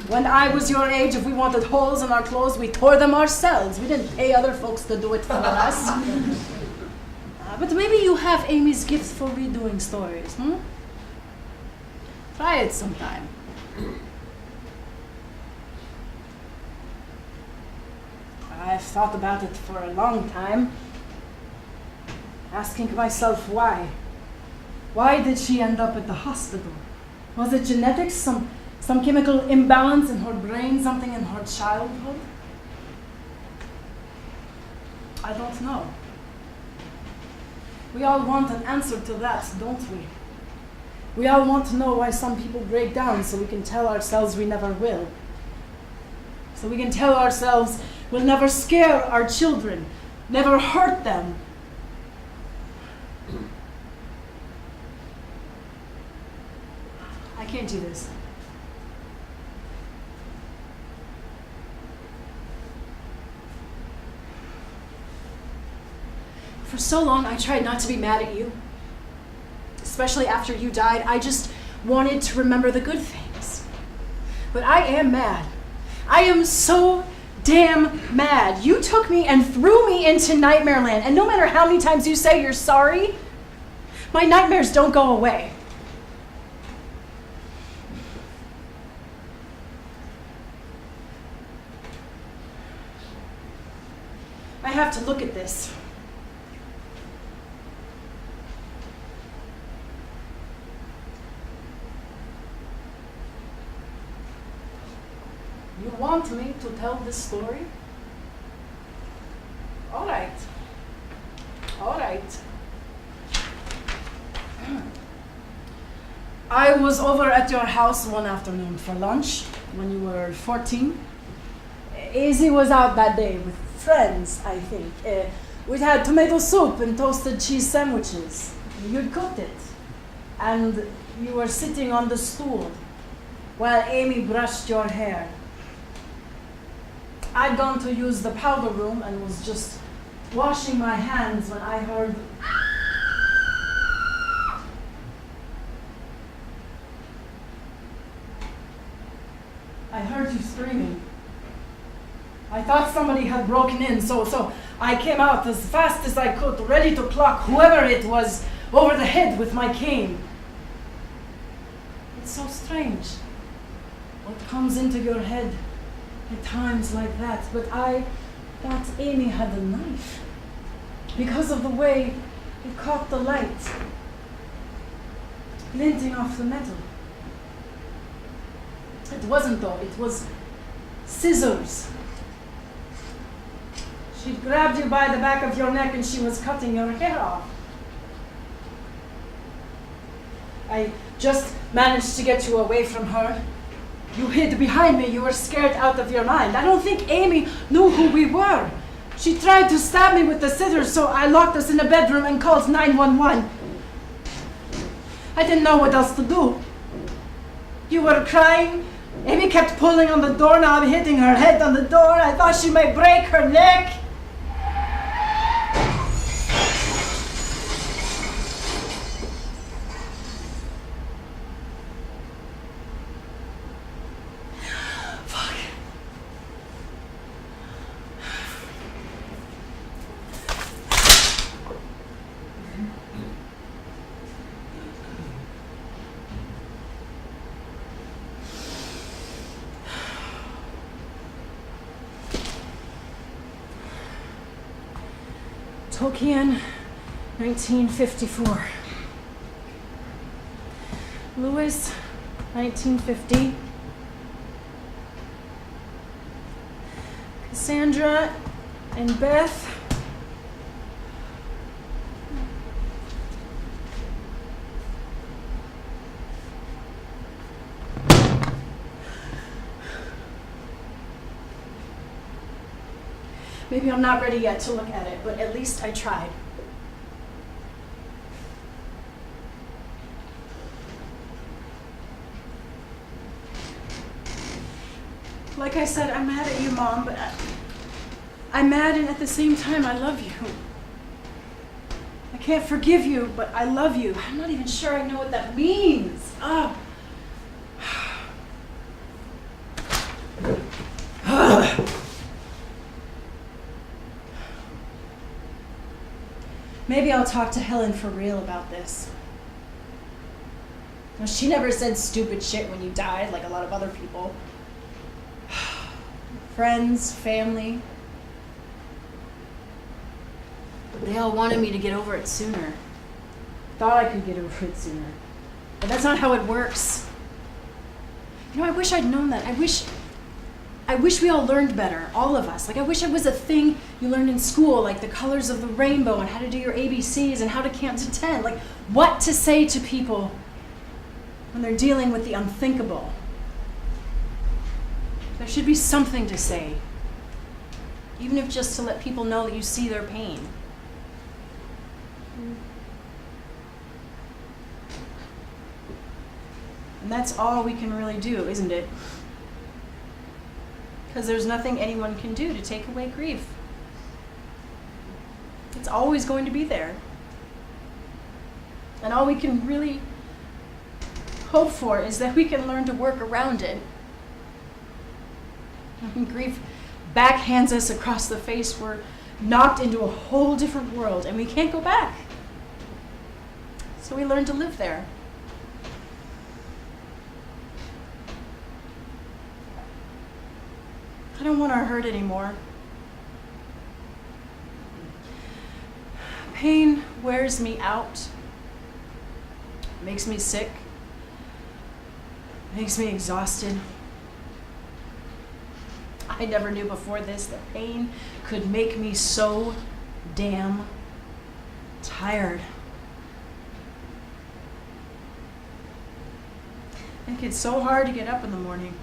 When I was your age, if we wanted holes in our clothes, we tore them ourselves. We didn't pay other folks to do it for us. But maybe you have Amy's gift for redoing stories, Try it sometime. I've thought about it for a long time, asking myself why. Why did she end up at the hospital? Was it genetics, some chemical imbalance in her brain, something in her childhood? I don't know. We all want an answer to that, don't we? We all want to know why some people break down so we can tell ourselves we never will. So we can tell ourselves we'll never scare our children, never hurt them. I can't do this. For so long, I tried not to be mad at you. Especially after you died, I just wanted to remember the good things. But I am mad. I am so damn mad. You took me and threw me into Nightmare Land, and no matter how many times you say you're sorry, my nightmares don't go away. I have to look at this. You want me to tell this story? All right. All right. I was over at your house one afternoon for lunch when you were 14. Izzy was out that day with friends, I think. We'd had tomato soup and toasted cheese sandwiches. You'd cooked it. And you were sitting on the stool while Amy brushed your hair. I'd gone to use the powder room and was just washing my hands when I heard... I heard you screaming. I thought somebody had broken in, so I came out as fast as I could, ready to clock whoever it was over the head with my cane. It's so strange what comes into your head at times like that, but I thought Amy had a knife because of the way it caught the light, glinting off the metal. It wasn't though, it was scissors. She grabbed you by the back of your neck and she was cutting your hair off. I just managed to get you away from her. You hid behind me, you were scared out of your mind. I don't think Amy knew who we were. She tried to stab me with the scissors, so I locked us in a bedroom and called 911. I didn't know what else to do. You were crying. Amy kept pulling on the doorknob, hitting her head on the door. I thought she might break her neck. Tolkien, 1954. Lewis, 1950. Cassandra and Beth. Maybe I'm not ready yet to look at it, but at least I tried. Like I said, I'm mad at you, Mom, but I'm mad and at the same time I love you. I can't forgive you, but I love you. I'm not even sure I know what that means. Maybe I'll talk to Helen for real about this. Now, she never said stupid shit when you died like a lot of other people. Friends, family. They all wanted me to get over it sooner. Thought I could get over it sooner. But that's not how it works. You know, I wish I'd known that. I wish we all learned better, all of us. Like, I wish it was a thing you learned in school, like the colors of the rainbow and how to do your ABCs and how to count to 10. Like, what to say to people when they're dealing with the unthinkable. There should be something to say, even if just to let people know that you see their pain. And that's all we can really do, isn't it? Because there's nothing anyone can do to take away grief. It's always going to be there. And all we can really hope for is that we can learn to work around it. When grief backhands us across the face, we're knocked into a whole different world and we can't go back. So we learn to live there. I don't want her hurt anymore. pain wears me out, makes me sick, makes me exhausted. I never knew before this that pain could make me so damn tired. Make it so hard to get up in the morning.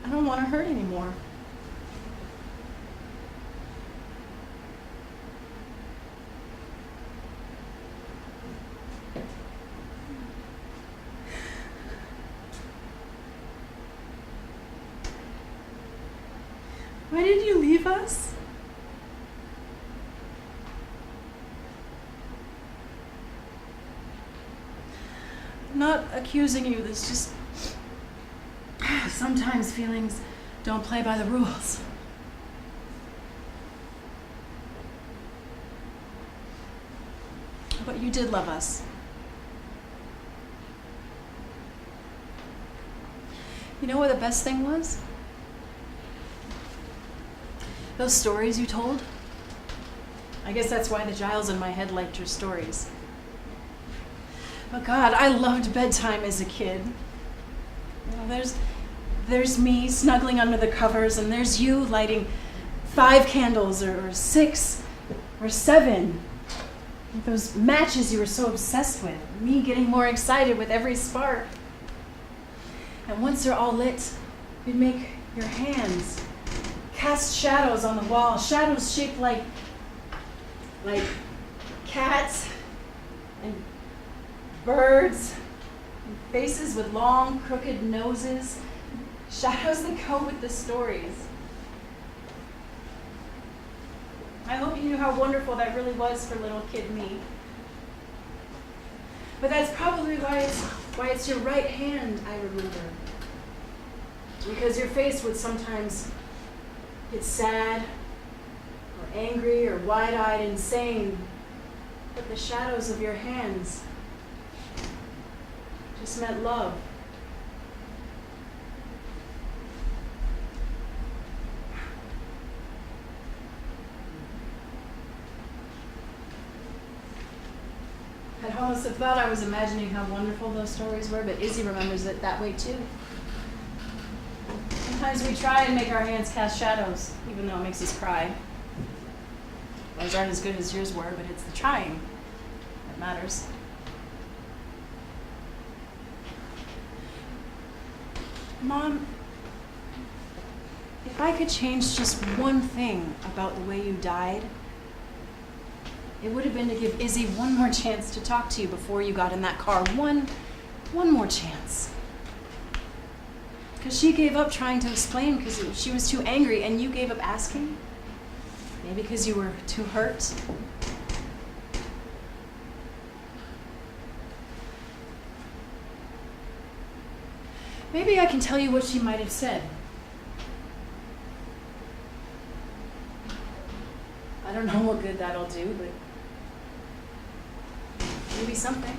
I don't want to hurt anymore. Why did you leave us? I'm not accusing you, this just... Sometimes feelings don't play by the rules. But you did love us. You know what the best thing was? Those stories you told? I guess that's why the Giles in my head liked your stories. But God, I loved bedtime as a kid. You know, there's me snuggling under the covers, and there's you lighting 5 candles or 6 or 7. Those matches you were so obsessed with. Me getting more excited with every spark. And once they're all lit, you'd make your hands cast shadows on the wall, shadows shaped like cats and birds, and faces with long, crooked noses, shadows that go with the stories. I hope you knew how wonderful that really was for little kid me. But that's probably why it's your right hand I remember. Because your face would sometimes get sad, or angry, or wide-eyed, insane. But the shadows of your hands just meant love. I'd almost have thought I was imagining how wonderful those stories were, but Izzy remembers it that way too. Sometimes we try and make our hands cast shadows, even though it makes us cry. Those aren't as good as yours were, but it's the trying that matters. Mom, if I could change just one thing about the way you died, it would have been to give Izzy one more chance to talk to you before you got in that car. One more chance. Because she gave up trying to explain because she was too angry, and you gave up asking? Maybe because you were too hurt? Maybe I can tell you what she might have said. I don't know what good that'll do, but maybe something.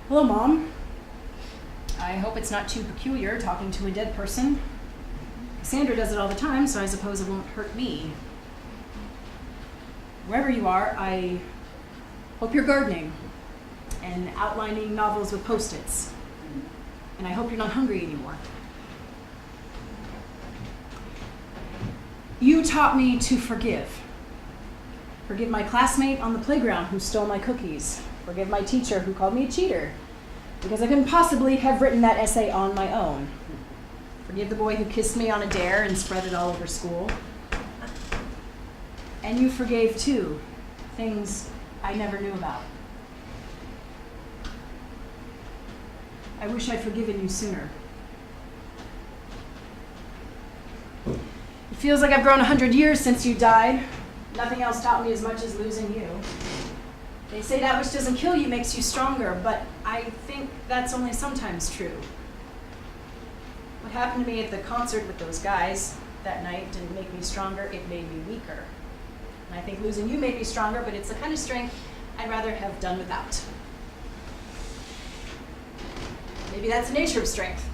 Hello, Mom. I hope it's not too peculiar talking to a dead person. Cassandra does it all the time, so I suppose it won't hurt me. Wherever you are, I hope you're gardening and outlining novels with Post-its. And I hope you're not hungry anymore. You taught me to forgive. Forgive my classmate on the playground who stole my cookies. Forgive my teacher who called me a cheater because I couldn't possibly have written that essay on my own. Forgive the boy who kissed me on a dare and spread it all over school. And you forgave, too, things I never knew about. I wish I'd forgiven you sooner. It feels like I've grown 100 years since you died. Nothing else taught me as much as losing you. They say that which doesn't kill you makes you stronger, but I think that's only sometimes true. What happened to me at the concert with those guys that night didn't make me stronger, it made me weaker. And I think losing you made me stronger, but it's the kind of strength I'd rather have done without. Maybe that's the nature of strength.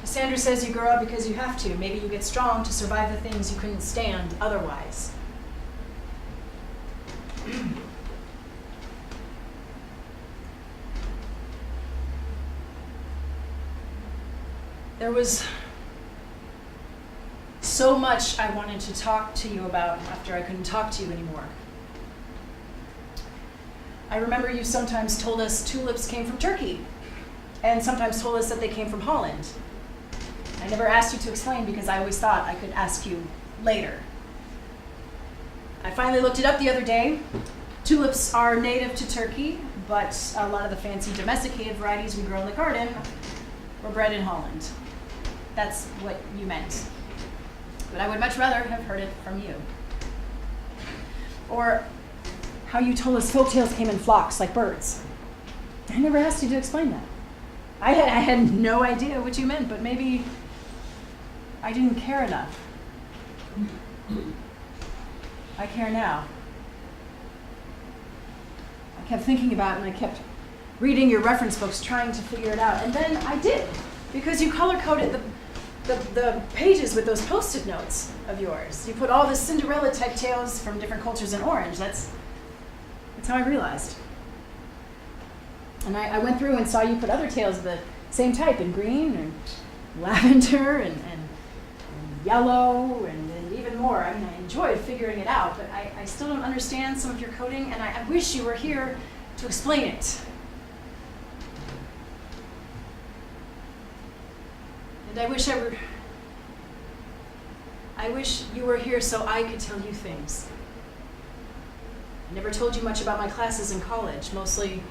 Cassandra says you grow up because you have to. Maybe you get strong to survive the things you couldn't stand otherwise. There was so much I wanted to talk to you about after I couldn't talk to you anymore. I remember you sometimes told us tulips came from Turkey, and sometimes told us that they came from Holland. I never asked you to explain because I always thought I could ask you later. I finally looked it up the other day. Tulips are native to Turkey, but a lot of the fancy domesticated varieties we grow in the garden were bred in Holland. That's what you meant. But I would much rather have heard it from you. Or how you told us folktales came in flocks like birds. I never asked you to explain that. I had no idea what you meant, but maybe I didn't care enough. I care now. I kept thinking about it and I kept reading your reference books, trying to figure it out. And then I did, because you color-coded the pages with those Post-it notes of yours. You put all the Cinderella-type tales from different cultures in orange. That's how I realized. And I went through and saw you put other tales of the same type in green and lavender and yellow and even more. I mean, I enjoyed figuring it out, but I still don't understand some of your coding, and I wish you were here to explain it. And I wish you were here so I could tell you things. I never told you much about my classes in college, mostly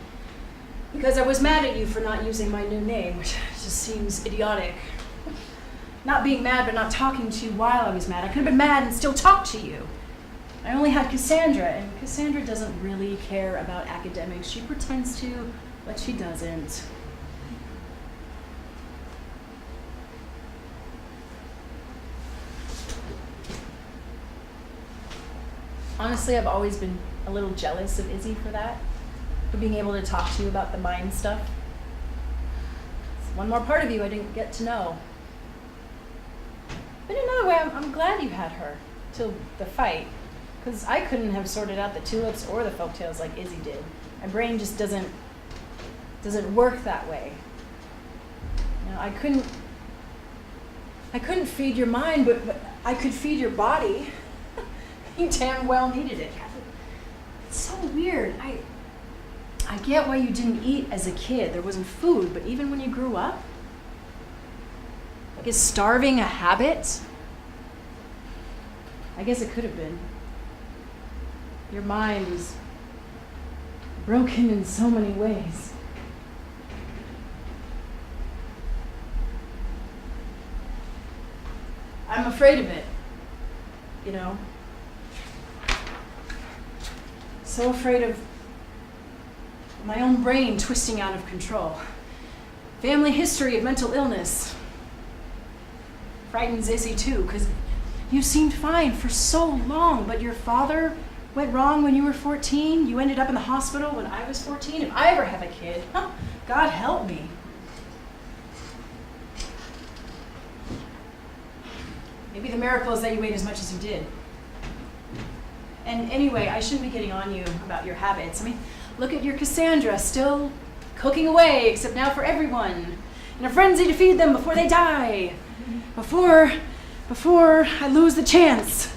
because I was mad at you for not using my new name, which just seems idiotic. Not being mad but not talking to you while I was mad. I could have been mad and still talked to you. I only had Cassandra, and Cassandra doesn't really care about academics. She pretends to, but she doesn't. Honestly, I've always been a little jealous of Izzy for that, for being able to talk to you about the mind stuff. It's one more part of you I didn't get to know. But in another way, I'm glad you had her till the fight, because I couldn't have sorted out the tulips or the folktales like Izzy did. My brain just doesn't work that way. You know, I couldn't feed your mind, but I could feed your body. You damn well needed it. It's so weird. I get why you didn't eat as a kid. There wasn't food, but even when you grew up, like, is starving a habit? I guess it could have been. Your mind was broken in so many ways. I'm afraid of it, you know. So afraid of my own brain twisting out of control. Family history of mental illness frightens Izzy too, because you seemed fine for so long, but your father went wrong when you were 14. You ended up in the hospital when I was 14. If I ever have a kid, God help me. Maybe the miracle is that you ate as much as you did. And anyway, I shouldn't be getting on you about your habits. I mean, look at your Cassandra, still cooking away, except now for everyone, in a frenzy to feed them before they die, before I lose the chance.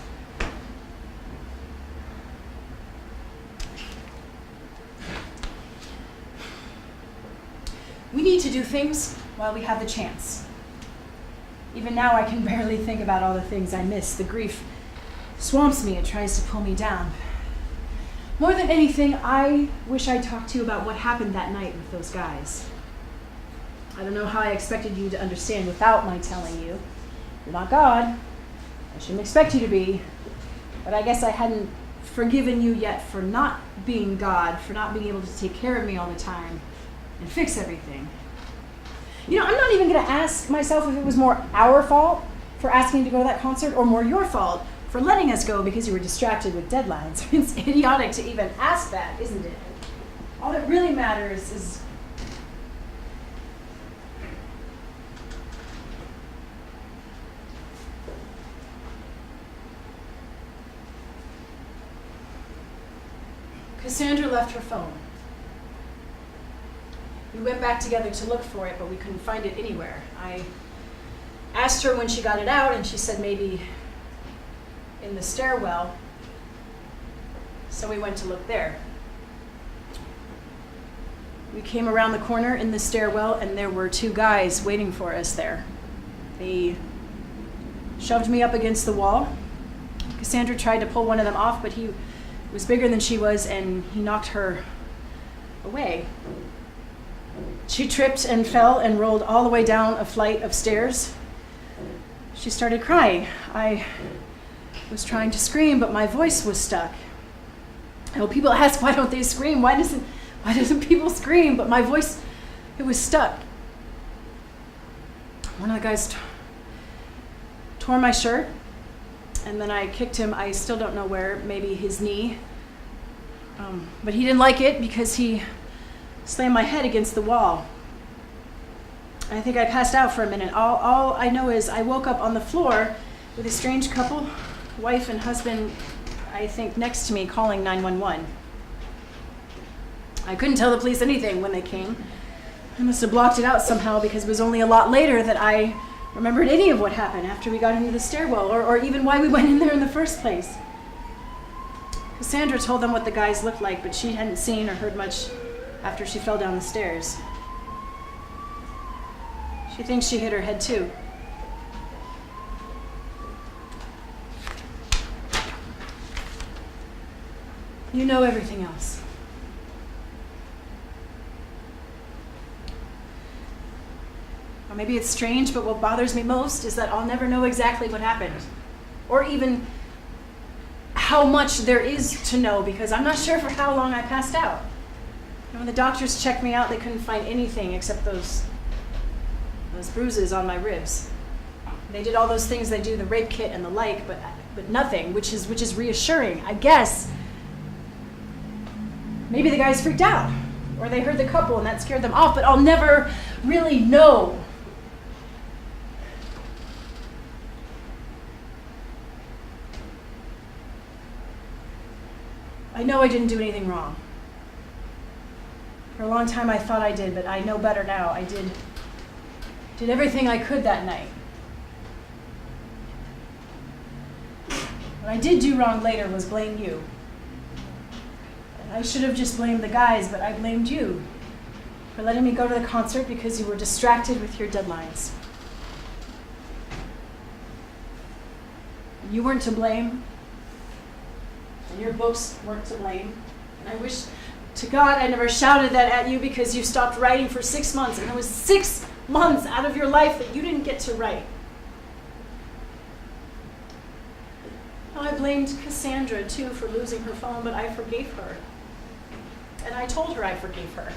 We need to do things while we have the chance. Even now, I can barely think about all the things I miss. The grief swamps me, it tries to pull me down. More than anything, I wish I talked to you about what happened that night with those guys. I don't know how I expected you to understand without my telling you. You're not God. I shouldn't expect you to be. But I guess I hadn't forgiven you yet for not being God, for not being able to take care of me all the time and fix everything. You know, I'm not even going to ask myself if it was more our fault for asking to go to that concert or more your fault for letting us go because you were distracted with deadlines. It's idiotic to even ask that, isn't it? All that really matters is Cassandra left her phone. We went back together to look for it, but we couldn't find it anywhere. I asked her when she got it out, and she said maybe in the stairwell. So we went to look there. We came around the corner in the stairwell, and there were two guys waiting for us there. They shoved me up against the wall. Cassandra tried to pull one of them off, but he was bigger than she was, and he knocked her away. She tripped and fell and rolled all the way down a flight of stairs. She started crying. I was trying to scream, but my voice was stuck. And people ask, why don't they scream? Why doesn't people scream? But my voice, it was stuck. One of the guys tore my shirt, and then I kicked him. I still don't know where, maybe his knee. But he didn't like it because he slammed my head against the wall. I think I passed out for a minute. All I know is I woke up on the floor with a strange couple, wife and husband, I think, next to me calling 911. I couldn't tell the police anything when they came. I must have blocked it out somehow because it was only a lot later that I remembered any of what happened after we got into the stairwell, or even why we went in there in the first place. Cassandra told them what the guys looked like, but she hadn't seen or heard much after she fell down the stairs. She thinks she hit her head too. You know everything else. Or maybe it's strange, but what bothers me most is that I'll never know exactly what happened, or even how much there is to know, because I'm not sure for how long I passed out. And when the doctors checked me out, they couldn't find anything except those bruises on my ribs. They did all those things they do, the rape kit and the like, but nothing, which is reassuring. I guess maybe the guys freaked out, or they heard the couple and that scared them off, but I'll never really know. I know I didn't do anything wrong. For a long time I thought I did, but I know better now. I did everything I could that night. What I did do wrong later was blame you. I should have just blamed the guys, but I blamed you for letting me go to the concert because you were distracted with your deadlines. You weren't to blame, and your books weren't to blame. And I wish to God I never shouted that at you because you stopped writing for 6 months, and it was 6 months out of your life that you didn't get to write. I blamed Cassandra too for losing her phone, but I forgave her. And I told her I forgave her.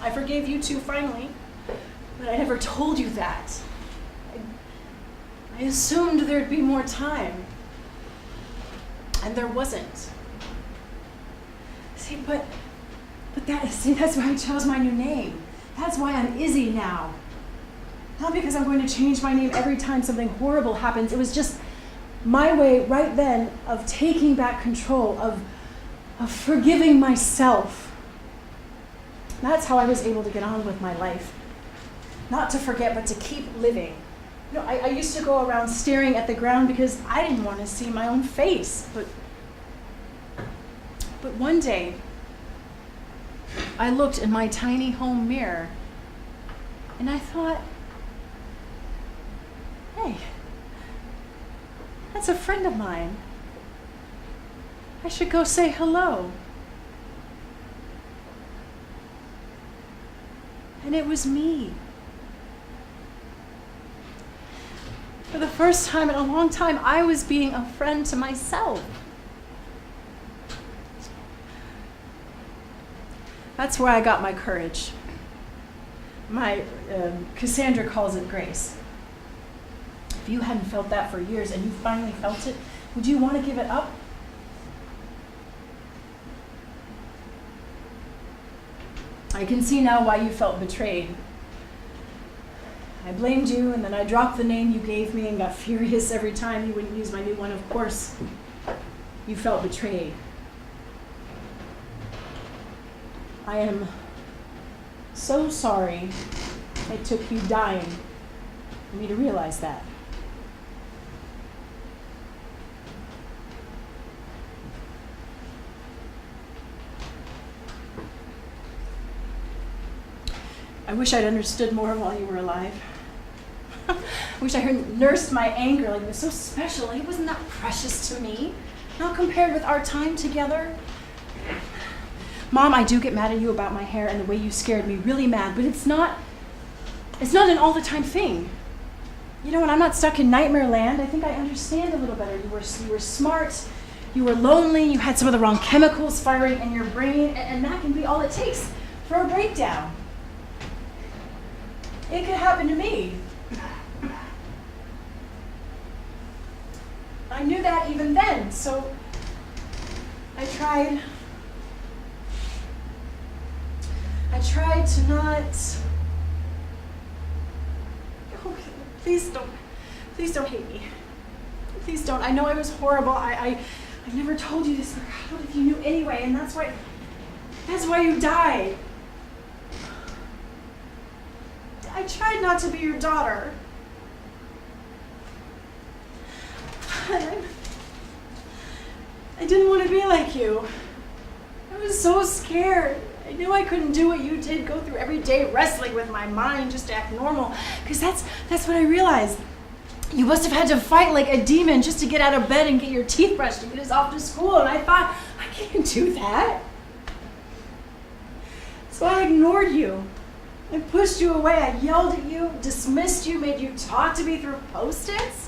I forgave you too finally, but I never told you that. I assumed there'd be more time. And there wasn't. That's why I chose my new name. That's why I'm Izzy now. Not because I'm going to change my name every time something horrible happens. It was just my way right then of taking back control, of forgiving myself. That's how I was able to get on with my life. Not to forget, but to keep living. You know, I used to go around staring at the ground because I didn't want to see my own face. But one day, I looked in my tiny home mirror and I thought, hey, that's a friend of mine. I should go say hello. And it was me. For the first time in a long time, I was being a friend to myself. That's where I got my courage. Cassandra calls it grace. If you hadn't felt that for years and you finally felt it, would you want to give it up? I can see now why you felt betrayed. I blamed you, and then I dropped the name you gave me and got furious every time you wouldn't use my new one. Of course, you felt betrayed. I am so sorry it took you dying for me to realize that. I wish I'd understood more while you were alive. I wish I had nursed my anger like it was so special. It wasn't that precious to me. Not compared with our time together. Mom, I do get mad at you about my hair and the way you scared me, really mad, but it's not an all the time thing. You know, when I'm not stuck in nightmare land, I think I understand a little better. You were smart, you were lonely, you had some of the wrong chemicals firing in your brain, and that can be all it takes for a breakdown. It could happen to me. I knew that even then, so I tried to not. Oh, please don't hate me. Please don't. I know I was horrible. I never told you this. What if you knew anyway? And that's why you died. I tried not to be your daughter. I didn't want to be like you. I was so scared. I knew I couldn't do what you did, go through every day wrestling with my mind just to act normal. Because that's what I realized. You must have had to fight like a demon just to get out of bed and get your teeth brushed and get us off to school. And I thought, I can't do that. So I ignored you. I pushed you away. I yelled at you, dismissed you, made you talk to me through Post-its.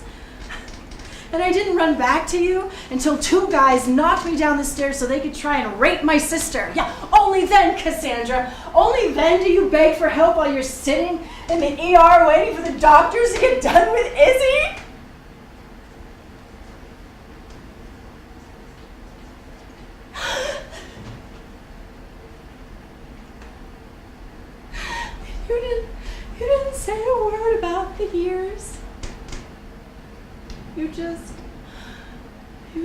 And I didn't run back to you until two guys knocked me down the stairs so they could try and rape my sister. Yeah, only then, Cassandra, only then do you beg for help while you're sitting in the ER waiting for the doctors to get done with Izzy? You didn't say a word about the years. You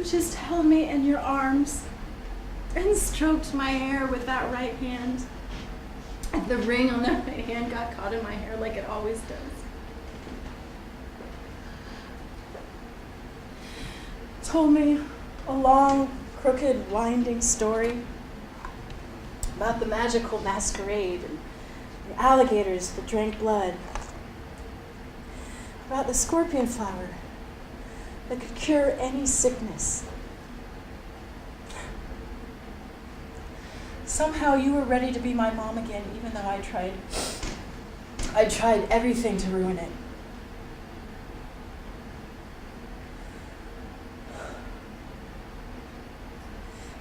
just held me in your arms and stroked my hair with that right hand. And the ring on that right hand got caught in my hair like it always does. Told me a long, crooked, winding story about the magical masquerade and the alligators that drank blood, about the scorpion flower that could cure any sickness. Somehow you were ready to be my mom again, even though I tried everything to ruin it.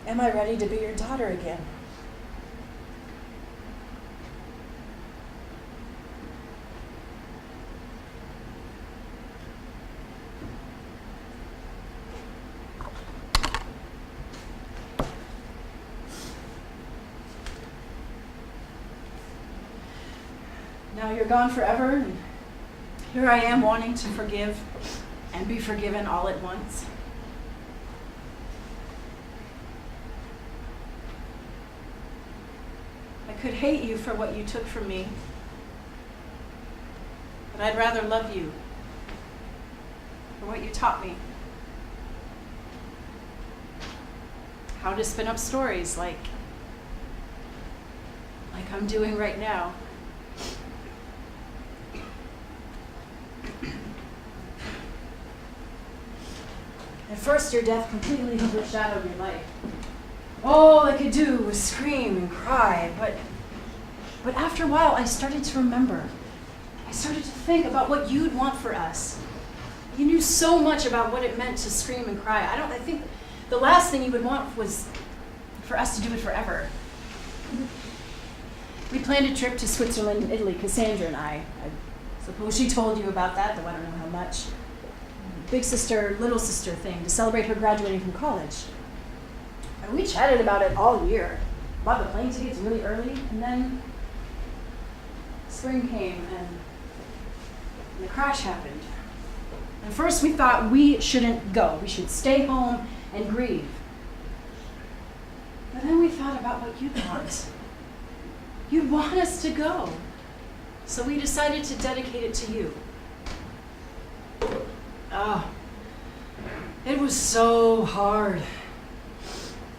Am I ready to be your daughter again? Now you're gone forever, and here I am wanting to forgive and be forgiven all at once. I could hate you for what you took from me, but I'd rather love you for what you taught me. How to spin up stories like I'm doing right now. At first, your death completely overshadowed your life. All I could do was scream and cry, but after a while, I started to remember. I started to think about what you'd want for us. You knew so much about what it meant to scream and cry. I think the last thing you would want was for us to do it forever. We planned a trip to Switzerland and Italy, Cassandra and I. I suppose she told you about that, though I don't know how much. big sister, little sister thing to celebrate her graduating from college. And we chatted about it all year. Bought the plane tickets really early, and then spring came and the crash happened. And first we thought we shouldn't go. We should stay home and grieve. But then we thought about what you'd want. You'd want us to go. So we decided to dedicate it to you. Ah, it was so hard.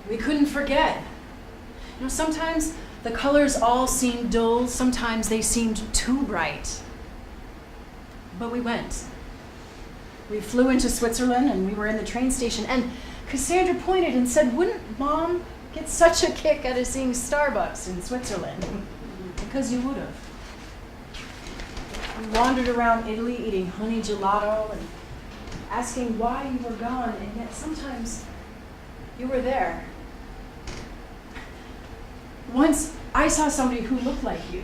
We couldn't forget. You know, sometimes the colors all seemed dull, sometimes they seemed too bright. But we went. We flew into Switzerland and we were in the train station, and Cassandra pointed and said, "Wouldn't Mom get such a kick out of seeing Starbucks in Switzerland?" Because you would have. We wandered around Italy eating honey gelato and asking why you were gone, and yet sometimes you were there. Once I saw somebody who looked like you.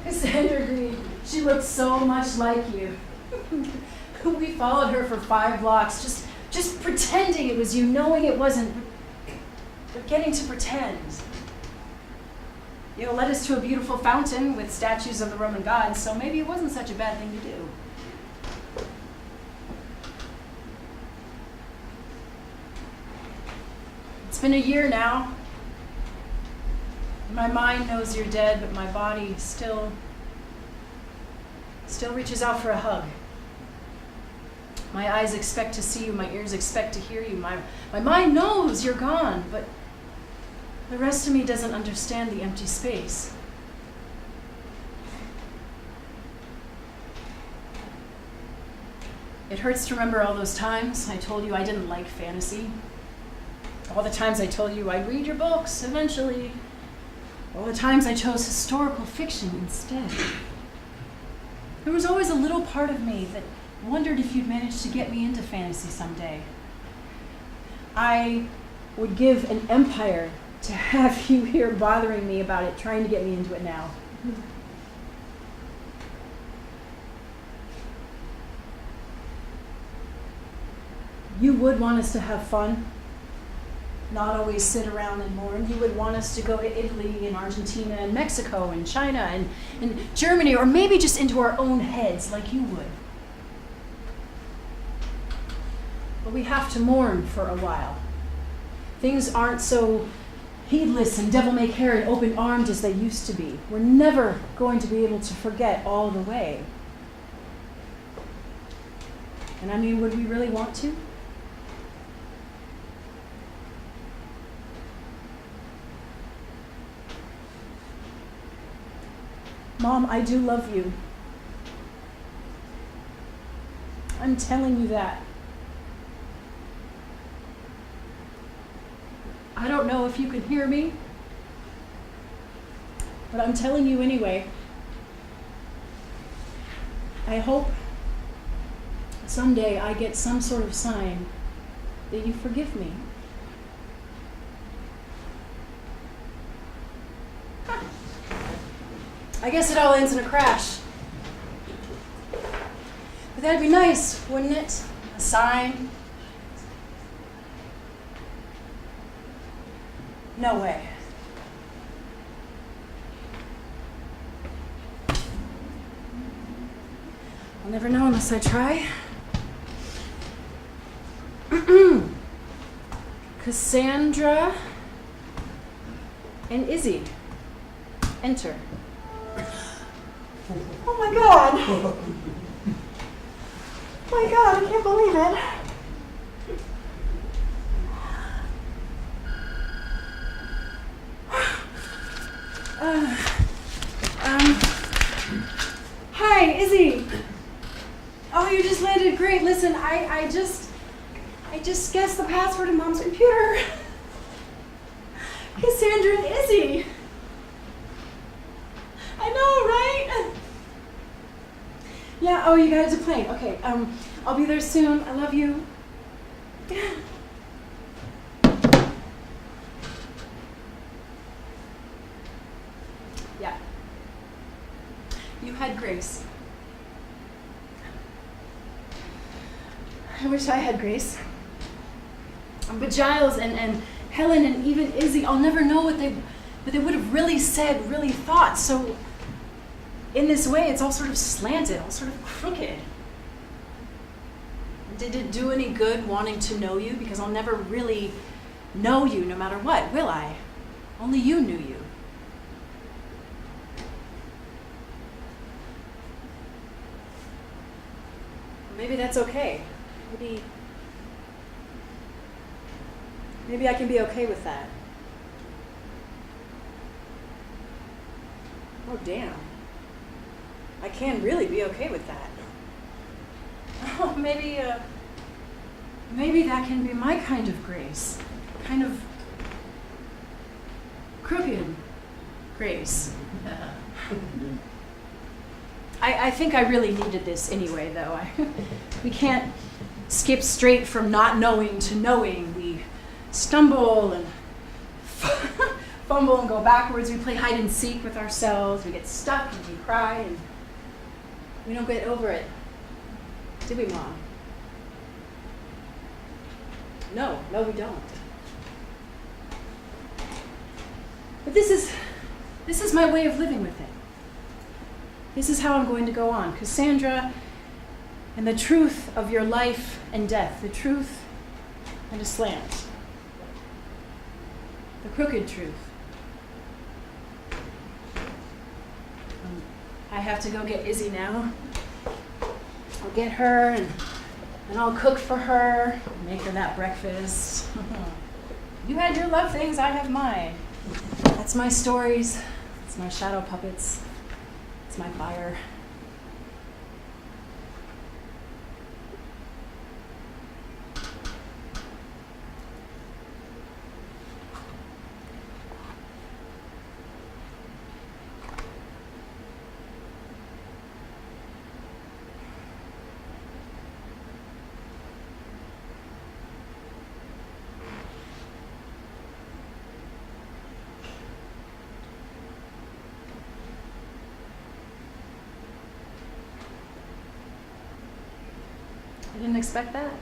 Cassandra agreed. She looked so much like you. We followed her for 5 blocks, just pretending it was you, knowing it wasn't, but getting to pretend. You know, led us to a beautiful fountain with statues of the Roman gods, so maybe it wasn't such a bad thing to do. It's been a year now. My mind knows you're dead, but my body still reaches out for a hug. My eyes expect to see you, my ears expect to hear you. My mind knows you're gone, but the rest of me doesn't understand the empty space. It hurts to remember all those times I told you I didn't like fantasy. All the times I told you I'd read your books eventually. All the times I chose historical fiction instead. There was always a little part of me that wondered if you'd manage to get me into fantasy someday. I would give an empire to have you here bothering me about it, trying to get me into it now. You would want us to have fun, not always sit around and mourn. You would want us to go to Italy and Argentina and Mexico and China and Germany, or maybe just into our own heads like you would. But we have to mourn for a while. Things aren't so heedless and devil-may-care and open-armed as they used to be. We're never going to be able to forget all the way. And I mean, would we really want to? Mom, I do love you. I'm telling you that. I don't know if you can hear me, but I'm telling you anyway. I hope someday I get some sort of sign that you forgive me. I guess it all ends in a crash. But that'd be nice, wouldn't it? A sign. No way. I'll never know unless I try. Cassandra and Izzy. Enter. Oh my God! Oh my God, I can't believe it. Hi, Izzy. Oh, you just landed great. Listen, I just guessed the password in Mom's computer. Cassandra and Izzy. I know, right? Yeah, oh, you got it to play. Okay, I'll be there soon. I love you. Yeah. You had grace. I wish I had grace. But Giles and Helen and even Izzy, I'll never know what they would have really said, really thought. So in this way, it's all sort of slanted, all sort of crooked. Did it do any good wanting to know you? Because I'll never really know you no matter what, will I? Only you knew you. Maybe that's okay. Maybe I can be okay with that. Oh, damn. I can really be okay with that. Oh, maybe that can be my kind of grace. Kind of crooked grace. I think I really needed this anyway, though. We can't skip straight from not knowing to knowing. We stumble and fumble and go backwards. We play hide and seek with ourselves. We get stuck and we cry and we don't get over it. Did we, Mom? No, we don't. But this is my way of living with it. This is how I'm going to go on. Cassandra, and the truth of your life and death, the truth and a slant. The crooked truth. I have to go get Izzy now. I'll get her and I'll cook for her, make her that breakfast. You had your love things, I have mine. That's my stories. It's my shadow puppets. It's my fire. I didn't expect that.